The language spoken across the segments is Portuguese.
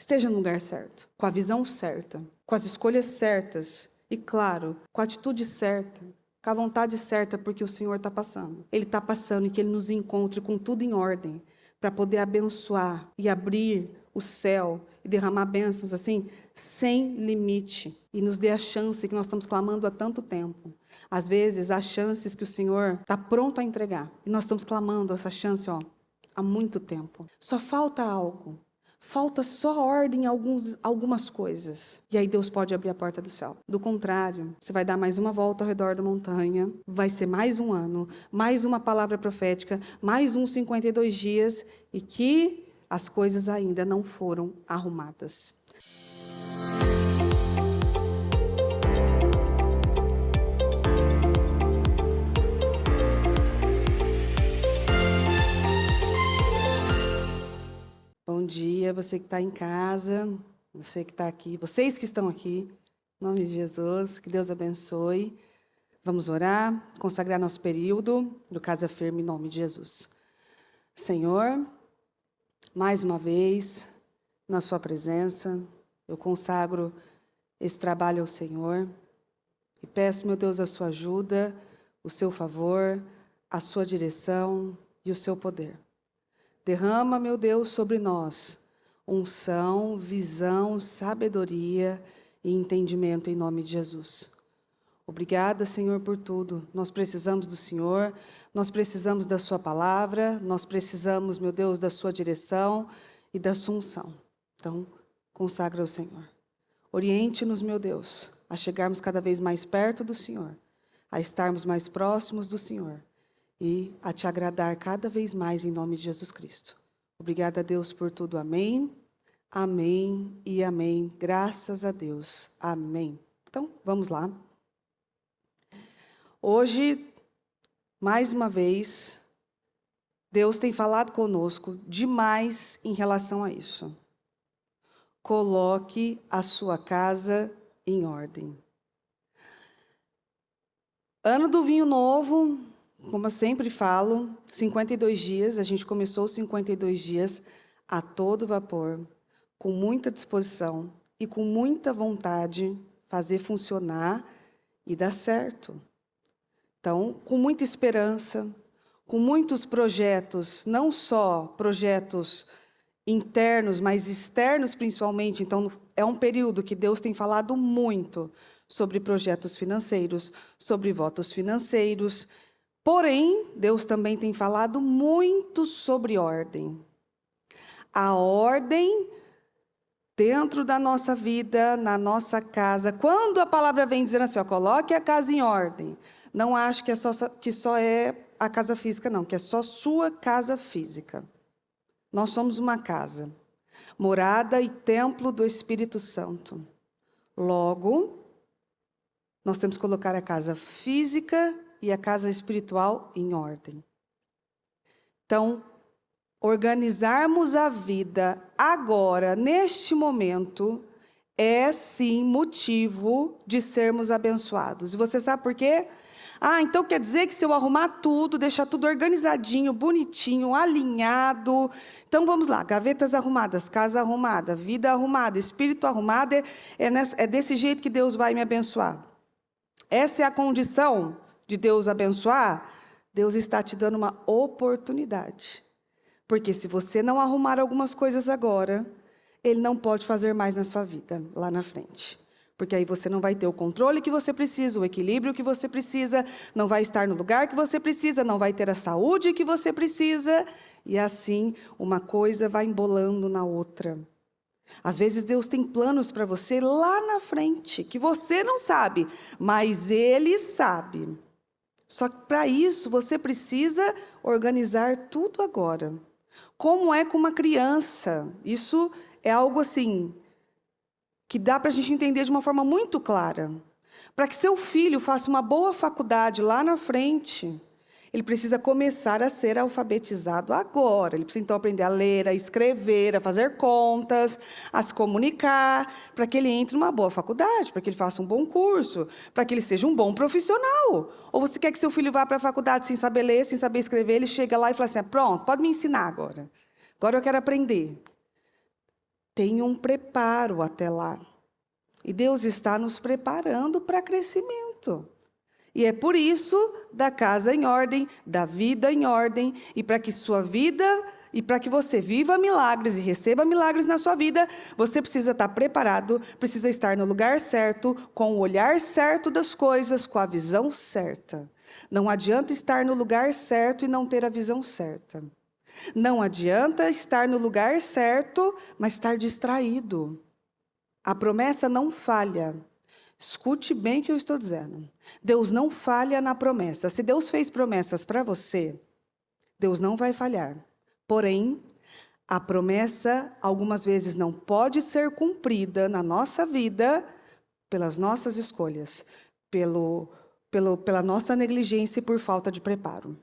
esteja no lugar certo, com a visão certa, com as escolhas certas e, claro, com a atitude certa, com a vontade certa, porque o Senhor está passando. Ele está passando e que Ele nos encontre com tudo em ordem, para poder abençoar e abrir o céu e derramar bênçãos assim, sem limite. E nos dê a chance que nós estamos clamando há tanto tempo. Às vezes, há chances que o Senhor está pronto a entregar. E nós estamos clamando essa chance, há muito tempo. Só falta algo. Falta só ordem em algumas coisas. E aí Deus pode abrir a porta do céu. Do contrário, você vai dar mais uma volta ao redor da montanha, vai ser mais um ano, mais uma palavra profética, mais uns 52 dias, e que as coisas ainda não foram arrumadas. Bom dia, você que está em casa, você que está aqui, vocês que estão aqui, em nome de Jesus, que Deus abençoe. Vamos orar, consagrar nosso período do Casa Firme em nome de Jesus. Senhor, mais uma vez, na sua presença, eu consagro esse trabalho ao Senhor e peço, meu Deus, a sua ajuda, o seu favor, a sua direção e o seu poder. Derrama, meu Deus, sobre nós unção, visão, sabedoria e entendimento em nome de Jesus. Obrigada, Senhor, por tudo. Nós precisamos do Senhor, nós precisamos da sua palavra, nós precisamos, meu Deus, da sua direção e da sua unção. Então, consagra ao Senhor. Oriente-nos, meu Deus, a chegarmos cada vez mais perto do Senhor, a estarmos mais próximos do Senhor e a te agradar cada vez mais em nome de Jesus Cristo. Obrigada a Deus por tudo. Amém, amém e amém. Graças a Deus. Amém. Então, vamos lá. Hoje, mais uma vez, Deus tem falado conosco demais em relação a isso. Coloque a sua casa em ordem. Ano do vinho novo, como eu sempre falo, 52 dias, a gente começou os 52 dias a todo vapor, com muita disposição e com muita vontade, fazer funcionar e dar certo. Então, com muita esperança, com muitos projetos, não só projetos internos, mas externos principalmente. Então, é um período que Deus tem falado muito sobre projetos financeiros, sobre votos financeiros. Porém, Deus também tem falado muito sobre ordem. A ordem dentro da nossa vida, na nossa casa. Quando a palavra vem dizendo assim, coloque a casa em ordem. Não acho que só é a casa física, não, que é só sua casa física. Nós somos uma casa, morada e templo do Espírito Santo. Logo, nós temos que colocar a casa física e a casa espiritual em ordem. Então, organizarmos a vida agora, neste momento, é sim motivo de sermos abençoados. E você sabe por quê? Então quer dizer que se eu arrumar tudo, deixar tudo organizadinho, bonitinho, alinhado. Então vamos lá, gavetas arrumadas, casa arrumada, vida arrumada, espírito arrumado, é desse jeito que Deus vai me abençoar. Essa é a condição de Deus abençoar. Deus está te dando uma oportunidade. Porque se você não arrumar algumas coisas agora, Ele não pode fazer mais na sua vida, lá na frente. Porque aí você não vai ter o controle que você precisa, o equilíbrio que você precisa, não vai estar no lugar que você precisa, não vai ter a saúde que você precisa. E assim, uma coisa vai embolando na outra. Às vezes Deus tem planos para você lá na frente, que você não sabe, mas Ele sabe. Só que para isso você precisa organizar tudo agora. Como é com uma criança? Isso é algo assim, que dá para a gente entender de uma forma muito clara. Para que seu filho faça uma boa faculdade lá na frente, ele precisa começar a ser alfabetizado agora. Ele precisa então aprender a ler, a escrever, a fazer contas, a se comunicar, para que ele entre numa boa faculdade, para que ele faça um bom curso, para que ele seja um bom profissional. Ou você quer que seu filho vá para a faculdade sem saber ler, sem saber escrever, ele chega lá e fala assim, pronto, pode me ensinar agora. Agora eu quero aprender. tem um preparo até lá. E Deus está nos preparando para crescimento. E é por isso da casa em ordem, da vida em ordem, e para que sua vida, e para que você viva milagres e receba milagres na sua vida, você precisa estar preparado, precisa estar no lugar certo, com o olhar certo das coisas, com a visão certa. Não adianta estar no lugar certo e não ter a visão certa. Não adianta estar no lugar certo, mas estar distraído. A promessa não falha. Escute bem o que eu estou dizendo. Deus não falha na promessa. Se Deus fez promessas para você, Deus não vai falhar. Porém, a promessa, algumas vezes, não pode ser cumprida na nossa vida pelas nossas escolhas, pela nossa negligência e por falta de preparo.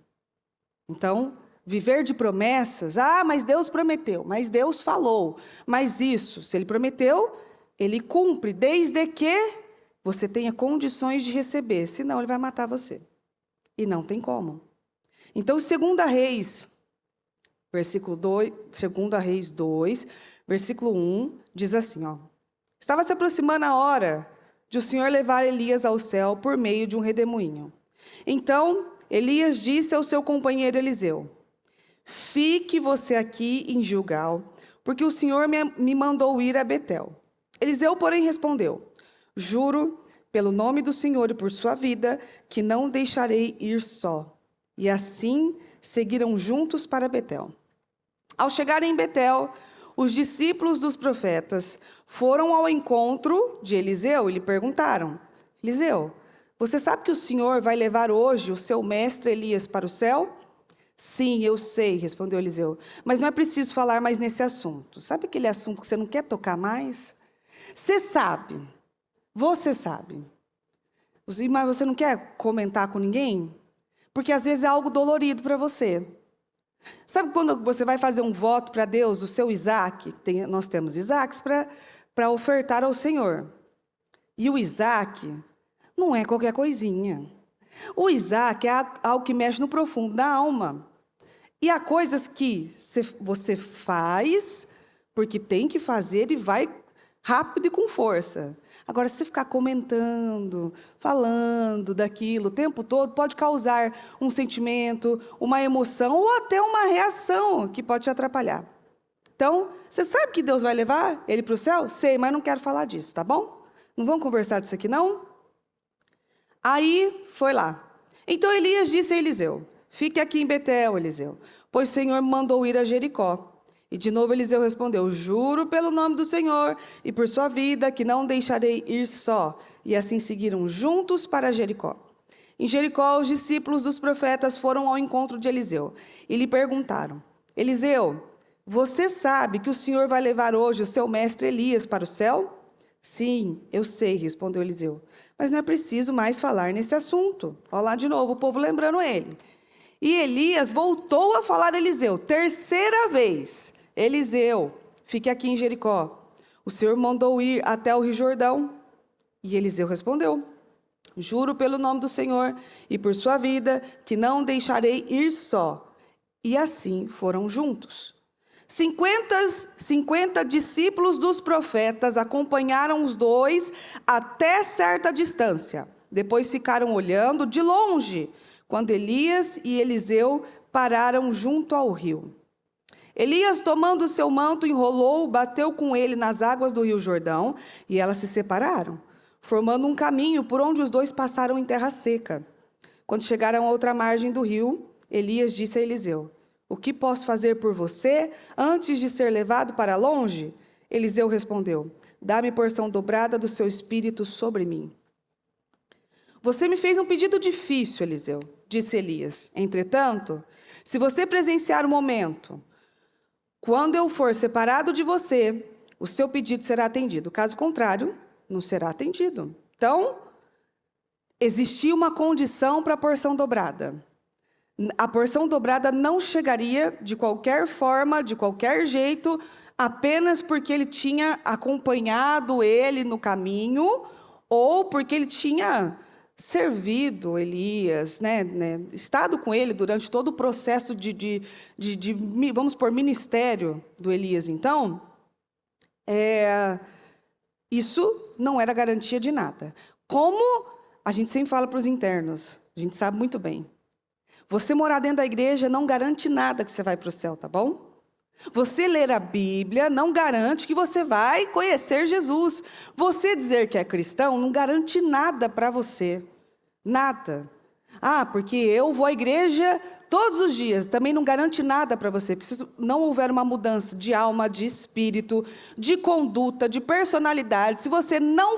Então, viver de promessas, mas Deus prometeu, mas Deus falou, mas isso, se Ele prometeu, Ele cumpre, desde que você tenha condições de receber, senão Ele vai matar você. E não tem como. Então, 2 Reis, versículo 2, 2 Reis 2, versículo 1, diz assim, estava se aproximando a hora de o Senhor levar Elias ao céu por meio de um redemoinho. Então, Elias disse ao seu companheiro Eliseu, fique você aqui em Gilgal, porque o Senhor me mandou ir a Betel. Eliseu, porém, respondeu, juro, pelo nome do Senhor e por sua vida, que não deixarei ir só. E assim seguiram juntos para Betel. Ao chegarem em Betel, os discípulos dos profetas foram ao encontro de Eliseu e lhe perguntaram, Eliseu, você sabe que o Senhor vai levar hoje o seu mestre Elias para o céu? Sim, eu sei, respondeu Eliseu, mas não é preciso falar mais nesse assunto. Sabe aquele assunto que você não quer tocar mais? Você sabe. Mas você não quer comentar com ninguém? Porque às vezes é algo dolorido para você. Sabe quando você vai fazer um voto para Deus, o seu Isaac? Nós temos Isaques para ofertar ao Senhor. E o Isaac não é qualquer coisinha. O Isaac é algo que mexe no profundo da alma. E há coisas que você faz porque tem que fazer e vai rápido e com força. Agora, se você ficar comentando, falando daquilo o tempo todo, pode causar um sentimento, uma emoção ou até uma reação que pode te atrapalhar. Então, você sabe que Deus vai levar ele para o céu? Sei, mas não quero falar disso, tá bom? Não vamos conversar disso aqui, não? Aí, foi lá. Então, Elias disse a Eliseu, fique aqui em Betel, Eliseu, pois o Senhor me mandou ir a Jericó. E de novo Eliseu respondeu, juro pelo nome do Senhor e por sua vida que não deixarei ir só. E assim seguiram juntos para Jericó. Em Jericó, os discípulos dos profetas foram ao encontro de Eliseu e lhe perguntaram, Eliseu, você sabe que o Senhor vai levar hoje o seu mestre Elias para o céu? Sim, eu sei, respondeu Eliseu, mas não é preciso mais falar nesse assunto. Olha lá de novo, o povo lembrando ele. E Elias voltou a falar a Eliseu, terceira vez. Eliseu, fique aqui em Jericó. O Senhor mandou ir até o Rio Jordão. E Eliseu respondeu, juro pelo nome do Senhor e por sua vida, que não deixarei ir só. E assim foram juntos. 50 discípulos dos profetas acompanharam os dois até certa distância. Depois ficaram olhando de longe, quando Elias e Eliseu pararam junto ao rio. Elias, tomando o seu manto, enrolou, bateu com ele nas águas do rio Jordão, e elas se separaram, formando um caminho por onde os dois passaram em terra seca. Quando chegaram à outra margem do rio, Elias disse a Eliseu, o que posso fazer por você antes de ser levado para longe? Eliseu respondeu, dá-me porção dobrada do seu espírito sobre mim. Você me fez um pedido difícil, Eliseu, disse Elias. Entretanto, se você presenciar o momento, quando eu for separado de você, o seu pedido será atendido. Caso contrário, não será atendido. Então, existia uma condição para a porção dobrada. A porção dobrada não chegaria de qualquer forma, de qualquer jeito, apenas porque ele tinha acompanhado ele no caminho ou porque ele tinha servido Elias, estado com ele durante todo o processo vamos por ministério do Elias. Então, Isso não era garantia de nada. Como a gente sempre fala para os internos, a gente sabe muito bem. Você morar dentro da igreja não garante nada que você vai para o céu, tá bom? Você ler a Bíblia não garante que você vai conhecer Jesus. Você dizer que é cristão não garante nada para você. Nada. Porque eu vou à igreja todos os dias. Também não garante nada para você. Porque se não houver uma mudança de alma, de espírito, de conduta, de personalidade, se você não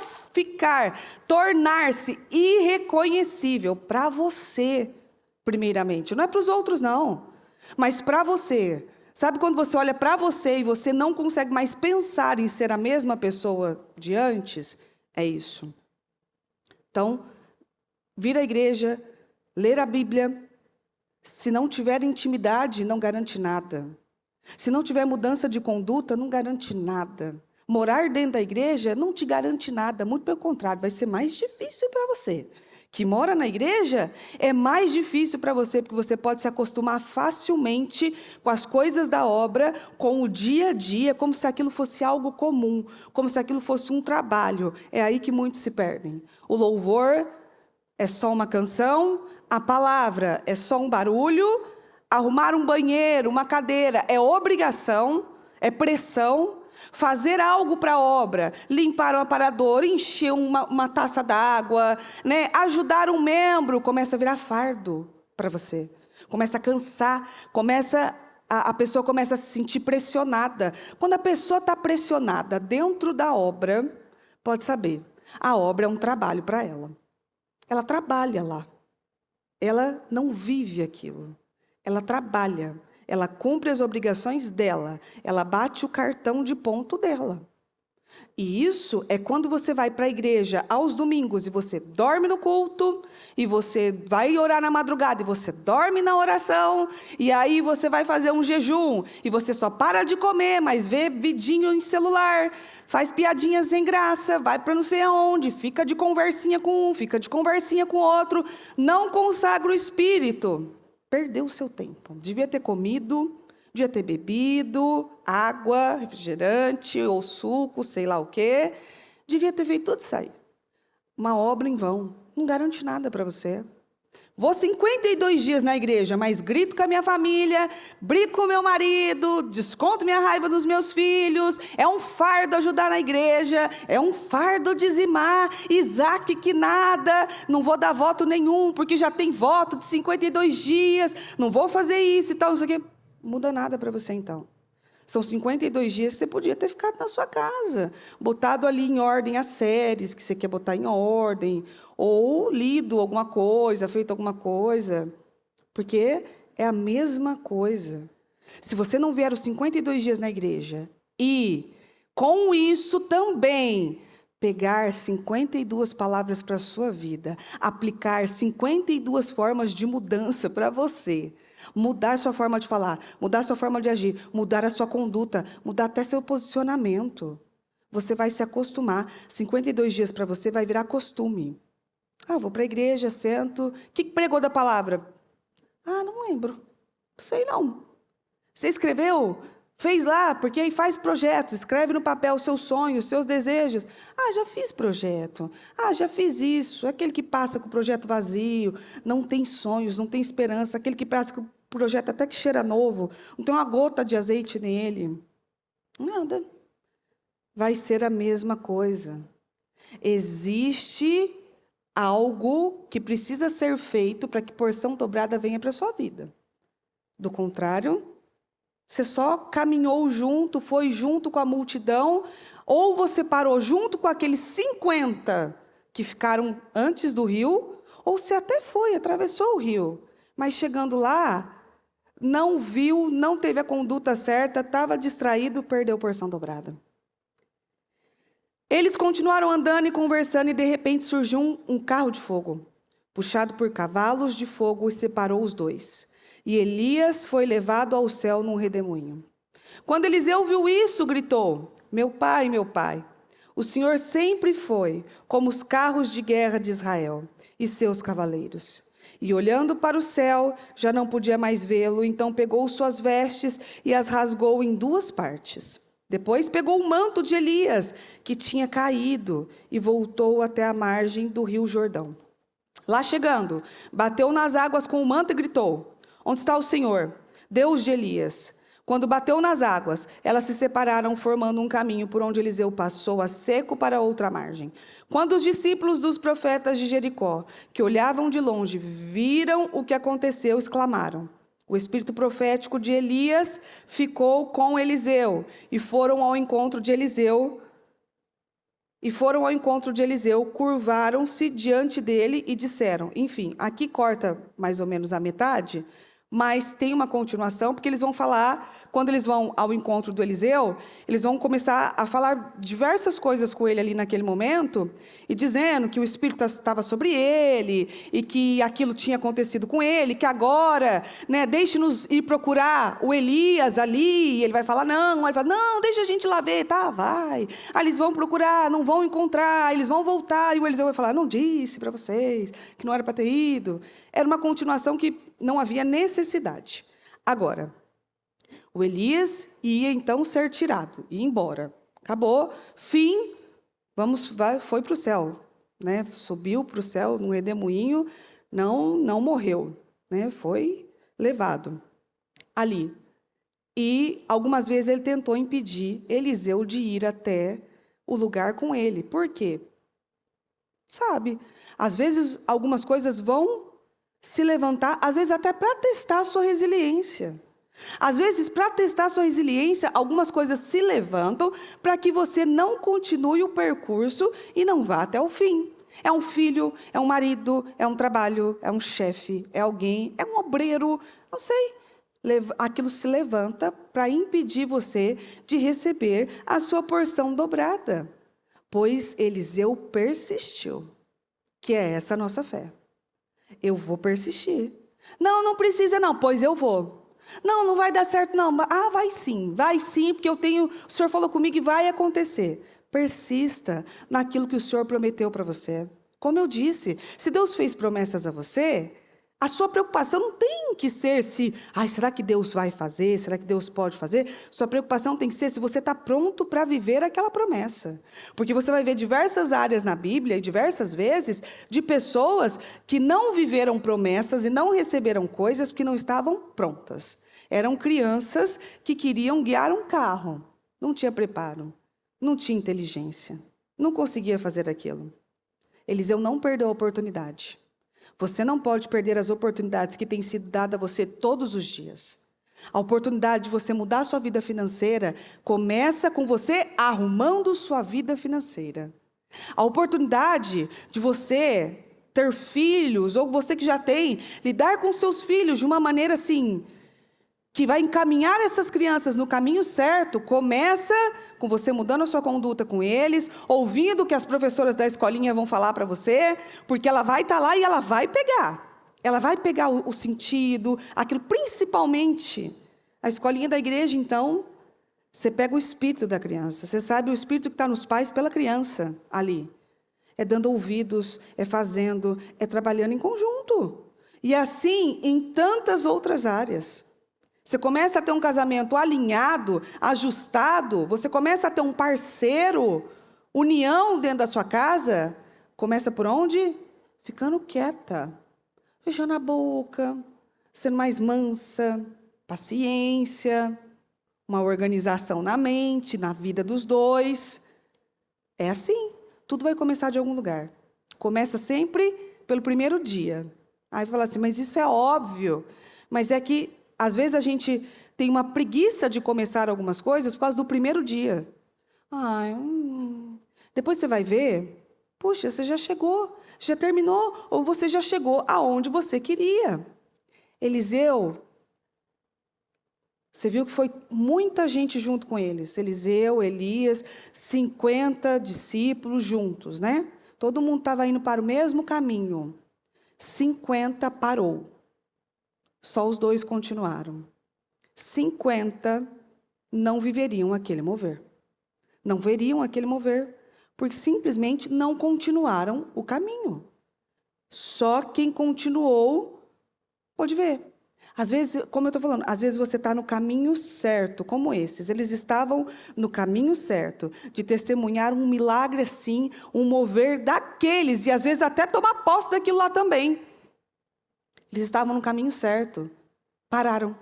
tornar-se irreconhecível para você, primeiramente. Não é para os outros, não. Mas para você. Sabe quando você olha para você e você não consegue mais pensar em ser a mesma pessoa de antes? É isso. Então, vir à igreja, ler a Bíblia, se não tiver intimidade, não garante nada. Se não tiver mudança de conduta, não garante nada. Morar dentro da igreja não te garante nada, muito pelo contrário, vai ser mais difícil para você. Que mora na igreja, é mais difícil para você, porque você pode se acostumar facilmente com as coisas da obra, com o dia a dia, como se aquilo fosse algo comum, como se aquilo fosse um trabalho. É aí que muitos se perdem. O louvor é só uma canção, a palavra é só um barulho, arrumar um banheiro, uma cadeira é obrigação, é pressão. Fazer algo para a obra, limpar o aparador, encher uma taça d'água, né? Ajudar um membro, começa a virar fardo para você. Começa a cansar, a pessoa começa a se sentir pressionada. Quando a pessoa está pressionada dentro da obra, pode saber, a obra é um trabalho para ela. Ela trabalha lá. Ela não vive aquilo. Ela trabalha. Ela cumpre as obrigações dela. Ela bate o cartão de ponto dela. E isso é quando você vai para a igreja aos domingos e você dorme no culto, e você vai orar na madrugada e você dorme na oração, e aí você vai fazer um jejum, e você só para de comer, mas vê vidinho em celular, faz piadinhas sem graça, vai para não sei aonde, fica de conversinha com um, fica de conversinha com outro, não consagra o espírito. Perdeu o seu tempo. Devia ter comido, devia ter bebido água, refrigerante ou suco, sei lá o quê. Devia ter feito tudo isso aí. Uma obra em vão. Não garante nada para você. Vou 52 dias na igreja, mas grito com a minha família, brigo com o meu marido, desconto minha raiva dos meus filhos. É um fardo ajudar na igreja, é um fardo dizimar. Isaac que nada, não vou dar voto nenhum, porque já tem voto de 52 dias, não vou fazer isso e tal, isso aqui. Muda nada para você então. São 52 dias que você podia ter ficado na sua casa, botado ali em ordem as séries que você quer botar em ordem, ou lido alguma coisa, feito alguma coisa, porque é a mesma coisa. Se você não vier os 52 dias na igreja e, com isso também, pegar 52 palavras para a sua vida, aplicar 52 formas de mudança para você, mudar sua forma de falar, mudar sua forma de agir, mudar a sua conduta, mudar até seu posicionamento. Você vai se acostumar. 52 dias para você vai virar costume. Vou para a igreja, sento. O que pregou da palavra? Não lembro. Não sei não. Você escreveu? Fez lá? Porque aí faz projeto. Escreve no papel os seus sonhos, os seus desejos. Já fiz projeto. Já fiz isso. Aquele que passa com o projeto vazio, não tem sonhos, não tem esperança. Aquele que passa com o projeto até que cheira novo, não tem uma gota de azeite nele. Nada. Vai ser a mesma coisa. Existe algo que precisa ser feito para que porção dobrada venha para a sua vida. Do contrário, você só caminhou junto, foi junto com a multidão, ou você parou junto com aqueles 50 que ficaram antes do rio, ou você até foi, atravessou o rio, mas chegando lá, não viu, não teve a conduta certa, estava distraído, perdeu porção dobrada. Eles continuaram andando e conversando, e de repente surgiu um carro de fogo, puxado por cavalos de fogo, e separou os dois. E Elias foi levado ao céu num redemoinho. Quando Eliseu viu isso, gritou: meu pai, o Senhor sempre foi como os carros de guerra de Israel e seus cavaleiros. E olhando para o céu, já não podia mais vê-lo, então pegou suas vestes e as rasgou em duas partes. Depois pegou o manto de Elias, que tinha caído, e voltou até a margem do rio Jordão. Lá chegando, bateu nas águas com o manto e gritou: onde está o Senhor, Deus de Elias? Quando bateu nas águas, elas se separaram, formando um caminho por onde Eliseu passou a seco para outra margem. Quando os discípulos dos profetas de Jericó, que olhavam de longe, viram o que aconteceu, exclamaram: o espírito profético de Elias ficou com Eliseu, e foram ao encontro de Eliseu, curvaram-se diante dele e disseram. Enfim, aqui corta mais ou menos a metade, mas tem uma continuação, porque eles vão falar, quando eles vão ao encontro do Eliseu, eles vão começar a falar diversas coisas com ele ali naquele momento, e dizendo que o Espírito estava sobre ele, e que aquilo tinha acontecido com ele, que agora, né, deixe-nos ir procurar o Elias ali, e ele vai falar, não, ele fala, não, deixa a gente lá ver, tá, vai. Aí eles vão procurar, não vão encontrar, eles vão voltar, e o Eliseu vai falar, não disse para vocês, que não era para ter ido. Era uma continuação que não havia necessidade. Agora, o Elias ia então ser tirado, ia embora. Acabou, fim, foi para o céu, né? Subiu para o céu no redemoinho, não morreu, né? Foi levado ali. E algumas vezes ele tentou impedir Eliseu de ir até o lugar com ele. Por quê? Sabe, às vezes algumas coisas vão se levantar, às vezes até para testar a sua resiliência. Às vezes, para testar a sua resiliência, algumas coisas se levantam para que você não continue o percurso e não vá até o fim. É um filho, é um marido, é um trabalho, é um chefe, é alguém, é um obreiro, não sei. Aquilo se levanta para impedir você de receber a sua porção dobrada. Pois Eliseu persistiu, que é essa a nossa fé. Eu vou persistir. Não precisa não, pois eu vou. Não vai dar certo não. Ah, vai sim, porque o Senhor falou comigo e vai acontecer. Persista naquilo que o Senhor prometeu para você. Como eu disse, se Deus fez promessas a você, a sua preocupação não tem que ser será que Deus vai fazer? Será que Deus pode fazer? Sua preocupação tem que ser se você está pronto para viver aquela promessa. Porque você vai ver diversas áreas na Bíblia, e diversas vezes, de pessoas que não viveram promessas e não receberam coisas porque não estavam prontas. Eram crianças que queriam guiar um carro. Não tinha preparo, não tinha inteligência, não conseguia fazer aquilo. Eliseu não perdeu a oportunidade. Você não pode perder as oportunidades que têm sido dadas a você todos os dias. A oportunidade de você mudar a sua vida financeira começa com você arrumando sua vida financeira. A oportunidade de você ter filhos, ou você que já tem, lidar com seus filhos de uma maneira assim, que vai encaminhar essas crianças no caminho certo, começa com você mudando a sua conduta com eles, ouvindo o que as professoras da escolinha vão falar para você, porque ela vai estar lá e ela vai pegar. Ela vai pegar o sentido, aquilo, principalmente a escolinha da igreja, então, você pega o espírito da criança, você sabe o espírito que está nos pais pela criança ali. É dando ouvidos, é fazendo, é trabalhando em conjunto. E assim em tantas outras áreas. Você começa a ter um casamento alinhado, ajustado, você começa a ter um parceiro, união dentro da sua casa, começa por onde? Ficando quieta, fechando a boca, sendo mais mansa, paciência, uma organização na mente, na vida dos dois. É assim, tudo vai começar de algum lugar. Começa sempre pelo primeiro dia. Aí fala assim, mas isso é óbvio, mas é que às vezes a gente tem uma preguiça de começar algumas coisas por causa do primeiro dia. Depois você vai ver, puxa, você já chegou, já terminou, ou você já chegou aonde você queria. Eliseu, você viu que foi muita gente junto com eles. Eliseu, Elias, 50 discípulos juntos, né? Todo mundo estava indo para o mesmo caminho. 50 parou. Só os dois continuaram. 50 não viveriam aquele mover. Não veriam aquele mover, porque simplesmente não continuaram o caminho. Só quem continuou pôde ver. Às vezes, como eu estou falando, às vezes você está no caminho certo, como esses. Eles estavam no caminho certo, de testemunhar um milagre assim, um mover daqueles, e às vezes até tomar posse daquilo lá também. Eles estavam no caminho certo, pararam.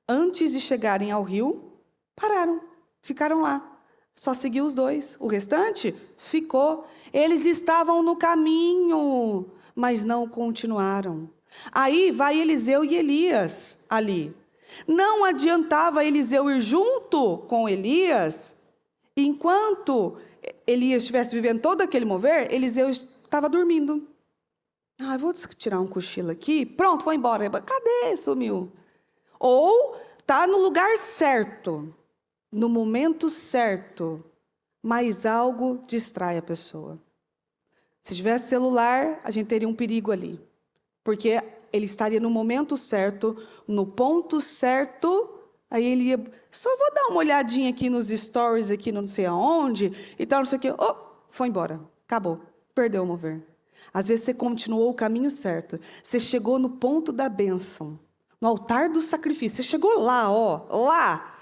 Antes de chegarem ao rio, pararam, ficaram lá. Só seguiu os dois, o restante ficou. Eles estavam no caminho, mas não continuaram. Aí vai Eliseu e Elias ali. Não adiantava Eliseu ir junto com Elias, enquanto Elias estivesse vivendo todo aquele mover, Eliseu estava dormindo. Ah, eu vou tirar um cochilo aqui, pronto, vou embora. Cadê? Sumiu. Ou está no lugar certo, no momento certo, mas algo distrai a pessoa. Se tivesse celular, a gente teria um perigo ali. Porque ele estaria no momento certo, no ponto certo, aí ele ia, só vou dar uma olhadinha aqui nos stories, aqui não sei aonde, e tal, não sei o quê. Oh, foi embora, acabou, perdeu o mover. Às vezes você continuou o caminho certo, você chegou no ponto da bênção, no altar do sacrifício, você chegou lá, ó, lá.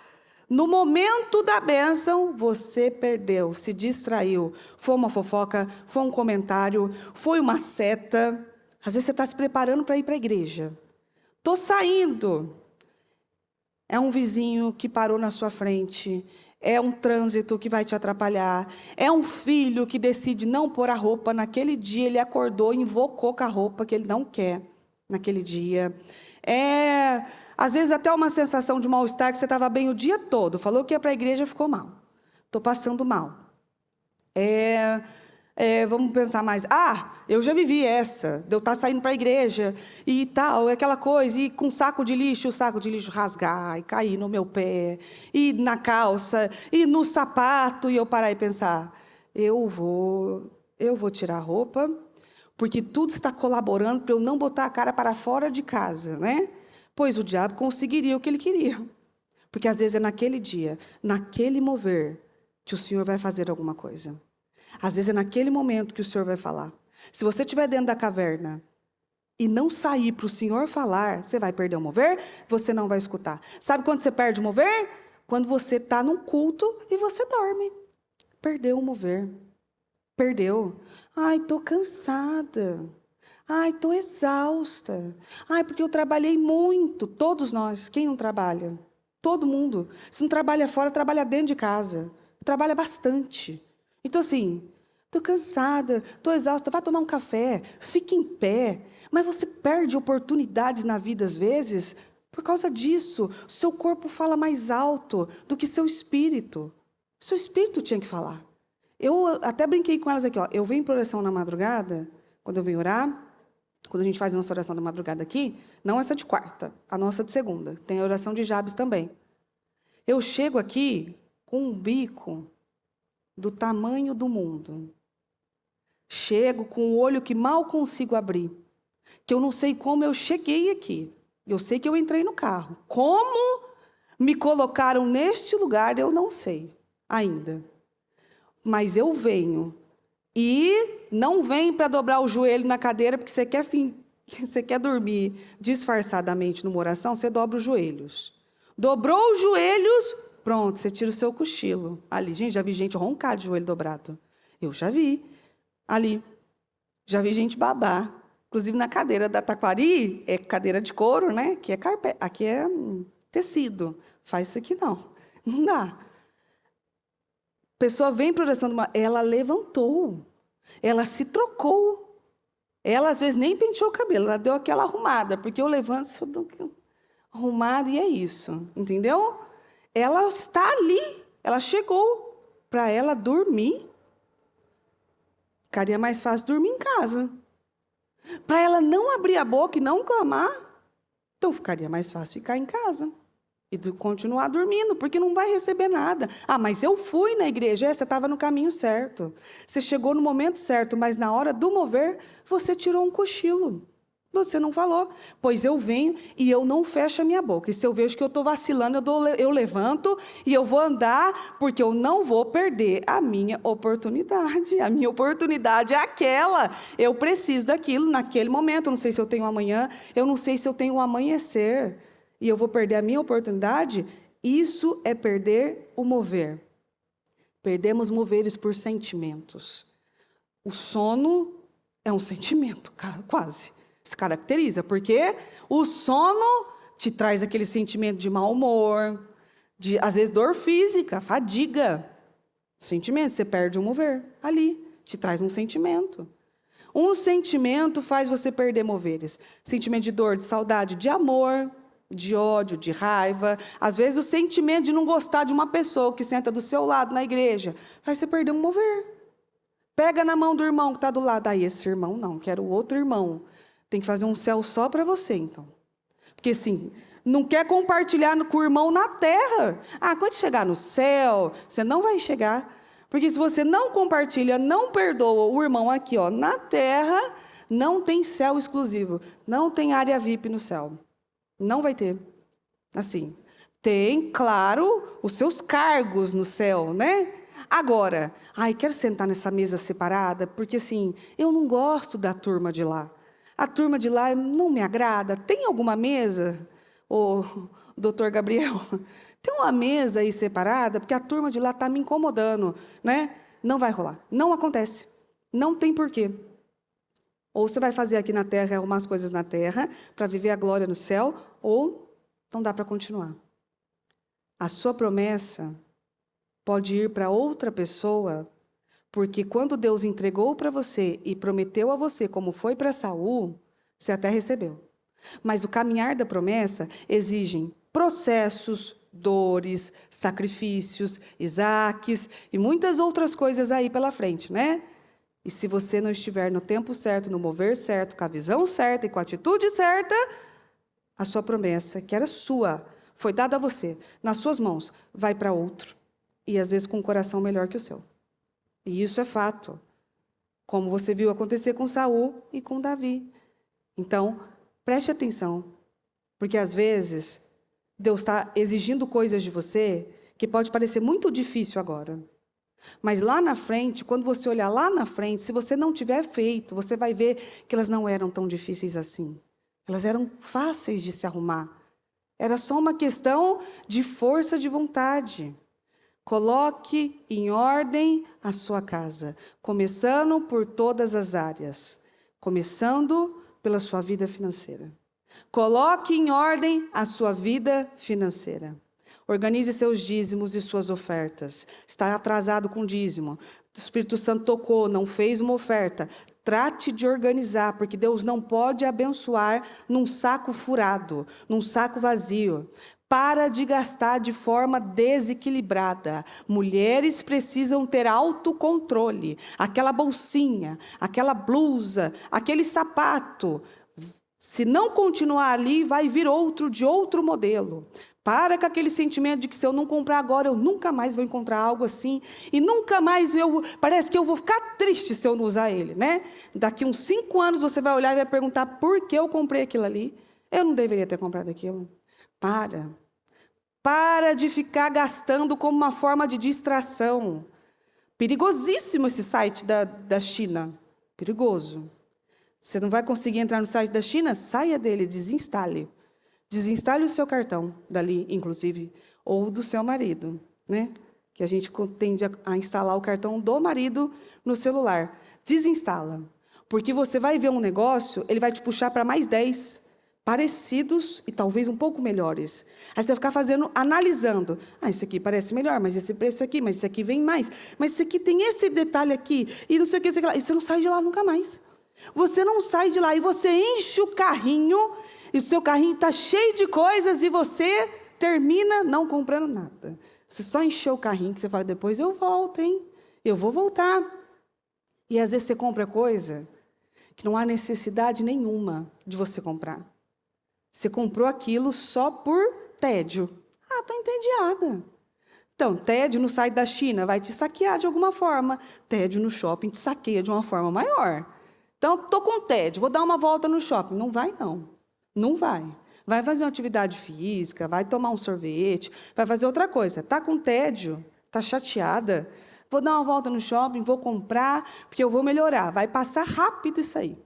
No momento da bênção, você perdeu, se distraiu. Foi uma fofoca, foi um comentário, foi uma seta. Às vezes você está se preparando para ir para a igreja. Estou saindo. É um vizinho que parou na sua frente. É um trânsito que vai te atrapalhar. É um filho que decide não pôr a roupa. Naquele dia ele acordou e invocou com a roupa que ele não quer naquele dia. Às vezes até uma sensação de mal-estar que você estava bem o dia todo. Falou que ia para a igreja, ficou mal. Estou passando mal. Vamos pensar mais. Eu já vivi essa, de eu estar saindo para a igreja e tal, aquela coisa, e com o saco de lixo rasgar e cair no meu pé, e na calça, e no sapato, e eu parar e pensar, eu vou tirar a roupa, porque tudo está colaborando para eu não botar a cara para fora de casa, né? Pois o diabo conseguiria o que ele queria. Porque às vezes é naquele dia, naquele mover, que o Senhor vai fazer alguma coisa. Às vezes é naquele momento que o Senhor vai falar. Se você estiver dentro da caverna e não sair para o Senhor falar, você vai perder o mover, você não vai escutar. Sabe quando você perde o mover? Quando você está num culto e você dorme. Perdeu o mover. Perdeu. Ai, estou cansada. Ai, estou exausta. Ai, porque eu trabalhei muito. Todos nós. Quem não trabalha? Todo mundo. Se não trabalha fora, trabalha dentro de casa. Trabalha bastante. Então, assim, estou cansada, estou exausta. Vai tomar um café, fique em pé. Mas você perde oportunidades na vida, às vezes, por causa disso. O seu corpo fala mais alto do que seu espírito. Seu espírito tinha que falar. Eu até brinquei com elas aqui, ó. Eu venho para oração na madrugada, quando eu venho orar, quando a gente faz a nossa oração da madrugada aqui, não essa de quarta, a nossa de segunda. Tem a oração de Jabes também. Eu chego aqui com um bico do tamanho do mundo. Chego com o olho que mal consigo abrir. Que eu não sei como eu cheguei aqui. Eu sei que eu entrei no carro. Como me colocaram neste lugar, eu não sei ainda. Mas eu venho. E não vem para dobrar o joelho na cadeira, porque você quer dormir disfarçadamente numa oração, você dobra os joelhos. Dobrou os joelhos, pronto, você tira o seu cochilo. Ali, gente, já vi gente roncar de joelho dobrado. Eu já vi. Ali. Já vi gente babar. Inclusive na cadeira da Taquari, é cadeira de couro, né? Aqui é tecido. Faz isso aqui não. Não dá. A pessoa vem para a oração, ela levantou. Ela se trocou. Ela, às vezes, nem penteou o cabelo. Ela deu aquela arrumada. Porque eu levanto, sou arrumada e é isso. Entendeu? Ela está ali. Ela chegou. Para ela dormir. Ficaria mais fácil dormir em casa. Para ela não abrir a boca e não clamar, então ficaria mais fácil ficar em casa. E continuar dormindo, porque não vai receber nada. Mas eu fui na igreja. Você estava no caminho certo. Você chegou no momento certo, mas na hora do mover, você tirou um cochilo. Você não falou, pois eu venho e eu não fecho a minha boca. E se eu vejo que eu estou vacilando, eu levanto e eu vou andar, porque eu não vou perder a minha oportunidade. A minha oportunidade é aquela. Eu preciso daquilo naquele momento. Eu não sei se eu tenho amanhã, eu não sei se eu tenho um amanhecer. E eu vou perder a minha oportunidade. Isso é perder o mover. Perdemos moveres por sentimentos. O sono é um sentimento, quase. Se caracteriza, porque o sono te traz aquele sentimento de mau humor, de, às vezes, dor física, fadiga. Sentimento, você perde o mover ali, te traz um sentimento. Um sentimento faz você perder moveres. Sentimento de dor, de saudade, de amor, de ódio, de raiva. Às vezes, o sentimento de não gostar de uma pessoa que senta do seu lado na igreja faz você perder um mover. Pega na mão do irmão que está do lado. Ah, esse irmão não, quero o outro irmão. Tem que fazer um céu só para você, então. Porque, assim, não quer compartilhar com o irmão na terra. Ah, quando chegar no céu, você não vai chegar. Porque se você não compartilha, não perdoa o irmão aqui, ó, na terra, não tem céu exclusivo. Não tem área VIP no céu. Não vai ter. Assim, tem, claro, os seus cargos no céu, né? Agora, ai, quero sentar nessa mesa separada, porque, assim, eu não gosto da turma de lá. A turma de lá não me agrada. Tem alguma mesa, ô, doutor Gabriel? Tem uma mesa aí separada, porque a turma de lá está me incomodando, né? Não vai rolar. Não acontece. Não tem porquê. Ou você vai fazer aqui na terra, arrumar as coisas na terra, para viver a glória no céu, ou não dá para continuar. A sua promessa pode ir para outra pessoa, porque quando Deus entregou para você e prometeu a você, como foi para Saul, você até recebeu. Mas o caminhar da promessa exige processos, dores, sacrifícios, Isaques e muitas outras coisas aí pela frente, né? E se você não estiver no tempo certo, no mover certo, com a visão certa e com a atitude certa, a sua promessa, que era sua, foi dada a você, nas suas mãos, vai para outro. E às vezes com um coração melhor que o seu. E isso é fato, como você viu acontecer com Saul e com Davi. Então, preste atenção, porque às vezes Deus está exigindo coisas de você que pode parecer muito difícil agora. Mas lá na frente, quando você olhar lá na frente, se você não tiver feito, você vai ver que elas não eram tão difíceis assim. Elas eram fáceis de se arrumar. Era só uma questão de força de vontade. Coloque em ordem a sua casa, começando por todas as áreas, começando pela sua vida financeira. Coloque em ordem a sua vida financeira. Organize seus dízimos e suas ofertas. Está atrasado com dízimo. O Espírito Santo tocou, não fez uma oferta. Trate de organizar, porque Deus não pode abençoar num saco furado, num saco vazio. Para de gastar de forma desequilibrada. Mulheres precisam ter autocontrole. Aquela bolsinha, aquela blusa, aquele sapato. Se não continuar ali, vai vir outro de outro modelo. Para com aquele sentimento de que se eu não comprar agora, eu nunca mais vou encontrar algo assim. E nunca mais parece que eu vou ficar triste se eu não usar ele, né? Daqui uns 5 anos você vai olhar e vai perguntar por que eu comprei aquilo ali. Eu não deveria ter comprado aquilo. Para de ficar gastando como uma forma de distração. Perigosíssimo esse site da China. Perigoso. Você não vai conseguir entrar no site da China? Saia dele, desinstale. Desinstale o seu cartão, dali, inclusive, ou do seu marido, né? Que a gente tende a instalar o cartão do marido no celular. Desinstala. Porque você vai ver um negócio, ele vai te puxar para mais 10 parecidos e talvez um pouco melhores. Aí você vai ficar analisando. Ah, esse aqui parece melhor, mas esse preço aqui, mas esse aqui vem mais. Mas esse aqui tem esse detalhe aqui, e não sei o que, e você não sai de lá nunca mais. Você não sai de lá e você enche o carrinho, e o seu carrinho está cheio de coisas e você termina não comprando nada. Você só encheu o carrinho que você fala, depois eu volto, hein? Eu vou voltar. E às vezes você compra coisa que não há necessidade nenhuma de você comprar. Você comprou aquilo só por tédio. Ah, estou entediada. Então, tédio no site da China vai te saquear de alguma forma. Tédio no shopping te saqueia de uma forma maior. Então, estou com tédio, vou dar uma volta no shopping. Não vai, não. Não vai. Vai fazer uma atividade física, vai tomar um sorvete, vai fazer outra coisa. Está com tédio, está chateada, vou dar uma volta no shopping, vou comprar, porque eu vou melhorar. Vai passar rápido isso aí.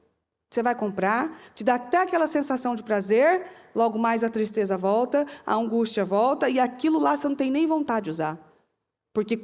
Você vai comprar, te dá até aquela sensação de prazer, logo mais a tristeza volta, a angústia volta, e aquilo lá você não tem nem vontade de usar. Porque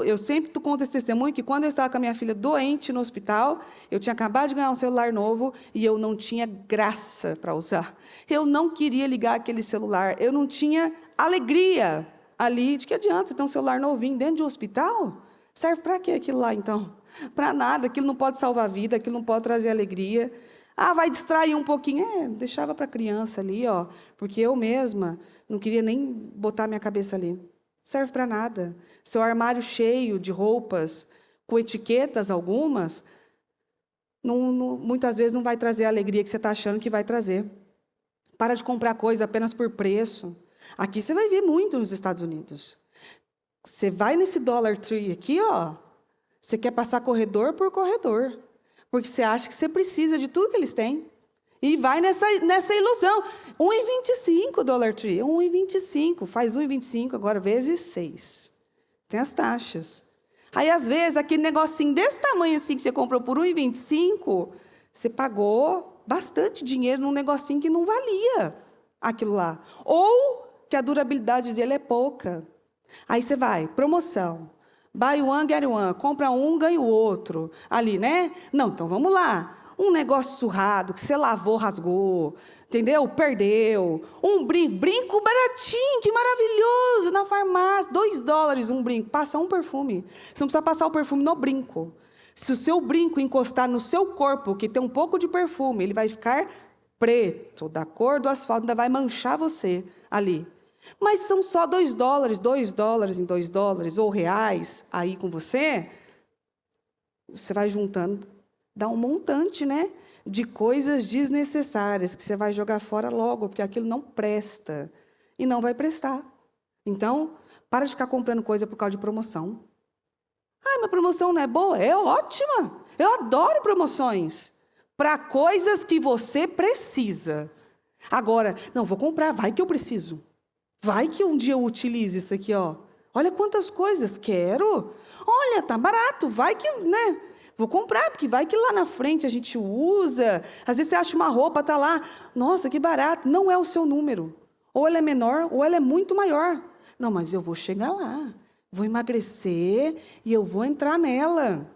eu sempre conto esse testemunho, que quando eu estava com a minha filha doente no hospital, eu tinha acabado de ganhar um celular novo e eu não tinha graça para usar. Eu não queria ligar aquele celular, eu não tinha alegria ali. De que adianta você ter um celular novinho dentro de um hospital? Serve para quê aquilo lá, então? Para nada, aquilo não pode salvar a vida, aquilo não pode trazer alegria. Ah, vai distrair um pouquinho. Deixava para a criança ali, ó, porque eu mesma não queria nem botar minha cabeça ali. Serve para nada. Seu armário cheio de roupas, com etiquetas algumas, muitas vezes não vai trazer a alegria que você está achando que vai trazer. Para de comprar coisa apenas por preço. Aqui você vai ver muito nos Estados Unidos. Você vai nesse Dollar Tree aqui, ó, você quer passar corredor por corredor, porque você acha que você precisa de tudo que eles têm. E vai nessa ilusão. 1,25 Dollar Tree, 1,25. Faz 1,25 agora vezes 6. Tem as taxas. Aí, às vezes, aquele negocinho desse tamanho assim que você comprou por 1,25, você pagou bastante dinheiro num negocinho que não valia aquilo lá. Ou que a durabilidade dele é pouca. Aí você vai, promoção. Buy one, get one. Compra um, ganha o outro. Ali, né? Não, então vamos lá. Um negócio surrado, que você lavou, rasgou, entendeu? Perdeu. Um brinco baratinho, que maravilhoso, na farmácia, $2 um brinco. Passa um perfume. Você não precisa passar o perfume no brinco. Se o seu brinco encostar no seu corpo, que tem um pouco de perfume, ele vai ficar preto, da cor do asfalto, ainda vai manchar você ali. Mas são só $2, $2 em $2, ou reais, aí com você vai juntando. Dá um montante, né, de coisas desnecessárias que você vai jogar fora logo, porque aquilo não presta. E não vai prestar. Então, para de ficar comprando coisa por causa de promoção. Ah, mas promoção não é boa? É ótima. Eu adoro promoções. Para coisas que você precisa. Agora, não, vou comprar, vai que eu preciso. Vai que um dia eu utilize isso aqui, ó. Olha quantas coisas, quero. Olha, tá barato, vai que, né? Vou comprar, porque vai que lá na frente a gente usa. Às vezes você acha uma roupa, está lá. Nossa, que barato. Não é o seu número. Ou ela é menor, ou ela é muito maior. Não, mas eu vou chegar lá. Vou emagrecer e eu vou entrar nela.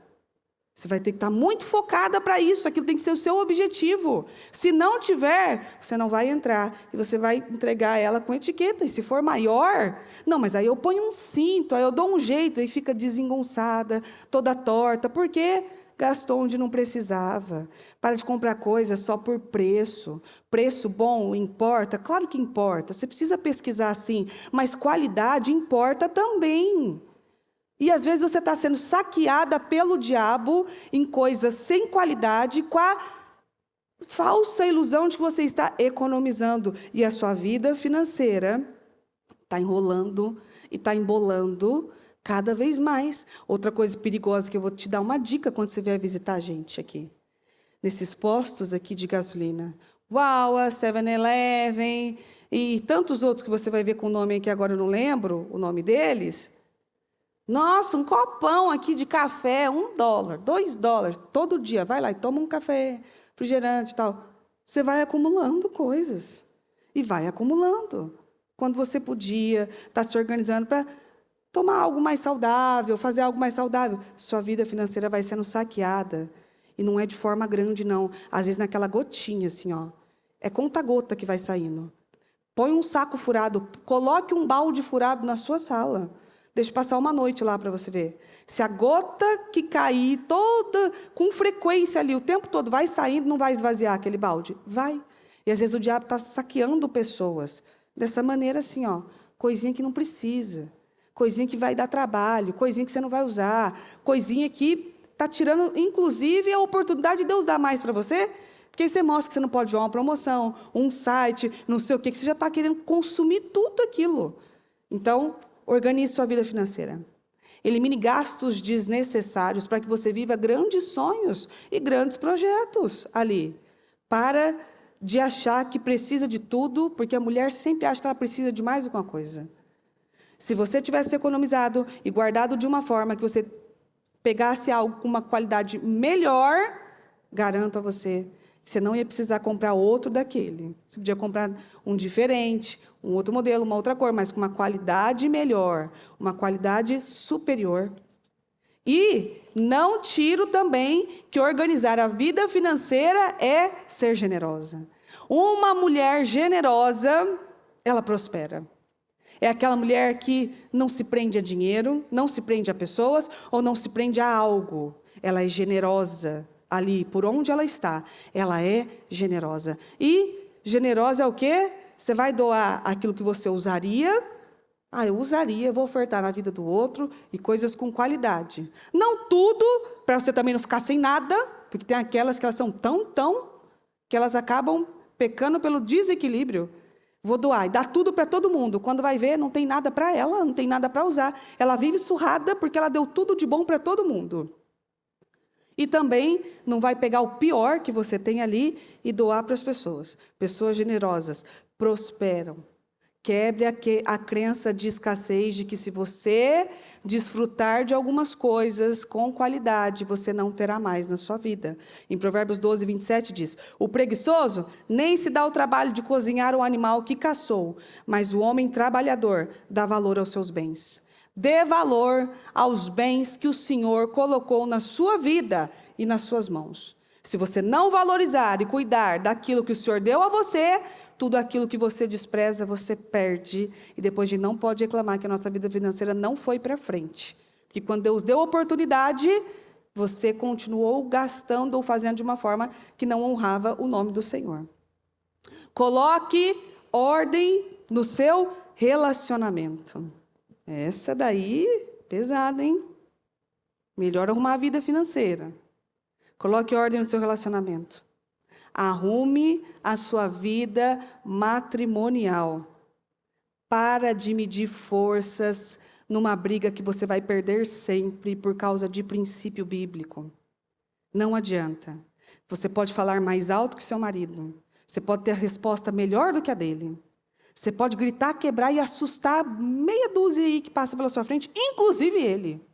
Você vai ter que estar muito focada para isso. Aquilo tem que ser o seu objetivo. Se não tiver, você não vai entrar. E você vai entregar ela com etiqueta. E se for maior, não, mas aí eu ponho um cinto, aí eu dou um jeito, aí fica desengonçada, toda torta. Por quê? Gastou onde não precisava. Para de comprar coisas só por preço. Preço bom importa? Claro que importa. Você precisa pesquisar sim. Mas qualidade importa também. E, às vezes, você está sendo saqueada pelo diabo em coisas sem qualidade, com a falsa ilusão de que você está economizando. E a sua vida financeira está enrolando e está embolando cada vez mais. Outra coisa perigosa que eu vou te dar uma dica quando você vier visitar a gente aqui. Nesses postos aqui de gasolina. Uau, a 7-Eleven e tantos outros que você vai ver com o nome aqui, agora eu não lembro o nome deles. Nossa, um copão aqui de café, $1, $2, todo dia. Vai lá e toma um café, refrigerante e tal. Você vai acumulando coisas. E vai acumulando. Quando você podia estar se organizando para tomar algo mais saudável, fazer algo mais saudável, sua vida financeira vai sendo saqueada. E não é de forma grande, não. Às vezes naquela gotinha, assim, ó. É conta-gota que vai saindo. Põe um saco furado, coloque um balde furado na sua sala. Deixa passar uma noite lá para você ver. Se a gota que cair toda, com frequência ali, o tempo todo, vai saindo, não vai esvaziar aquele balde? Vai. E às vezes o diabo está saqueando pessoas. Dessa maneira assim, ó, coisinha que não precisa. Coisinha que vai dar trabalho, coisinha que você não vai usar. Coisinha que está tirando, inclusive, a oportunidade de Deus dar mais para você. Porque aí você mostra que você não pode ver uma promoção, um site, não sei o quê, que você já está querendo consumir tudo aquilo. Então, organize sua vida financeira. Elimine gastos desnecessários para que você viva grandes sonhos e grandes projetos ali. Para de achar que precisa de tudo, porque a mulher sempre acha que ela precisa de mais alguma coisa. Se você tivesse economizado e guardado de uma forma que você pegasse algo com uma qualidade melhor, garanto a você, você não ia precisar comprar outro daquele. Você podia comprar um diferente, um outro modelo, uma outra cor, mas com uma qualidade melhor, uma qualidade superior. E não tiro também que organizar a vida financeira é ser generosa. Uma mulher generosa, ela prospera. É aquela mulher que não se prende a dinheiro, não se prende a pessoas ou não se prende a algo. Ela é generosa ali, por onde ela está. Ela é generosa. E generosa é o quê? Você vai doar aquilo que você usaria. Eu usaria, vou ofertar na vida do outro e coisas com qualidade. Não tudo, para você também não ficar sem nada, porque tem aquelas que elas são tão, que elas acabam pecando pelo desequilíbrio. Vou doar e dar tudo para todo mundo. Quando vai ver, não tem nada para ela, não tem nada para usar. Ela vive surrada porque ela deu tudo de bom para todo mundo. E também não vai pegar o pior que você tem ali e doar para as pessoas. Pessoas generosas prosperam. Quebre a crença de escassez, de que se você desfrutar de algumas coisas com qualidade, você não terá mais na sua vida. Em Provérbios 12, 27 diz: o preguiçoso nem se dá o trabalho de cozinhar o animal que caçou, mas o homem trabalhador dá valor aos seus bens. Dê valor aos bens que o Senhor colocou na sua vida e nas suas mãos. Se você não valorizar e cuidar daquilo que o Senhor deu a você, tudo aquilo que você despreza, você perde. E depois a gente não pode reclamar que a nossa vida financeira não foi para frente. Porque quando Deus deu a oportunidade, você continuou gastando ou fazendo de uma forma que não honrava o nome do Senhor. Coloque ordem no seu relacionamento. Essa daí, pesada, hein? Melhor arrumar a vida financeira. Coloque ordem no seu relacionamento. Arrume a sua vida matrimonial. Para de medir forças numa briga que você vai perder sempre por causa de princípio bíblico. Não adianta. Você pode falar mais alto que seu marido. Você pode ter a resposta melhor do que a dele. Você pode gritar, quebrar e assustar meia dúzia aí que passa pela sua frente, inclusive ele.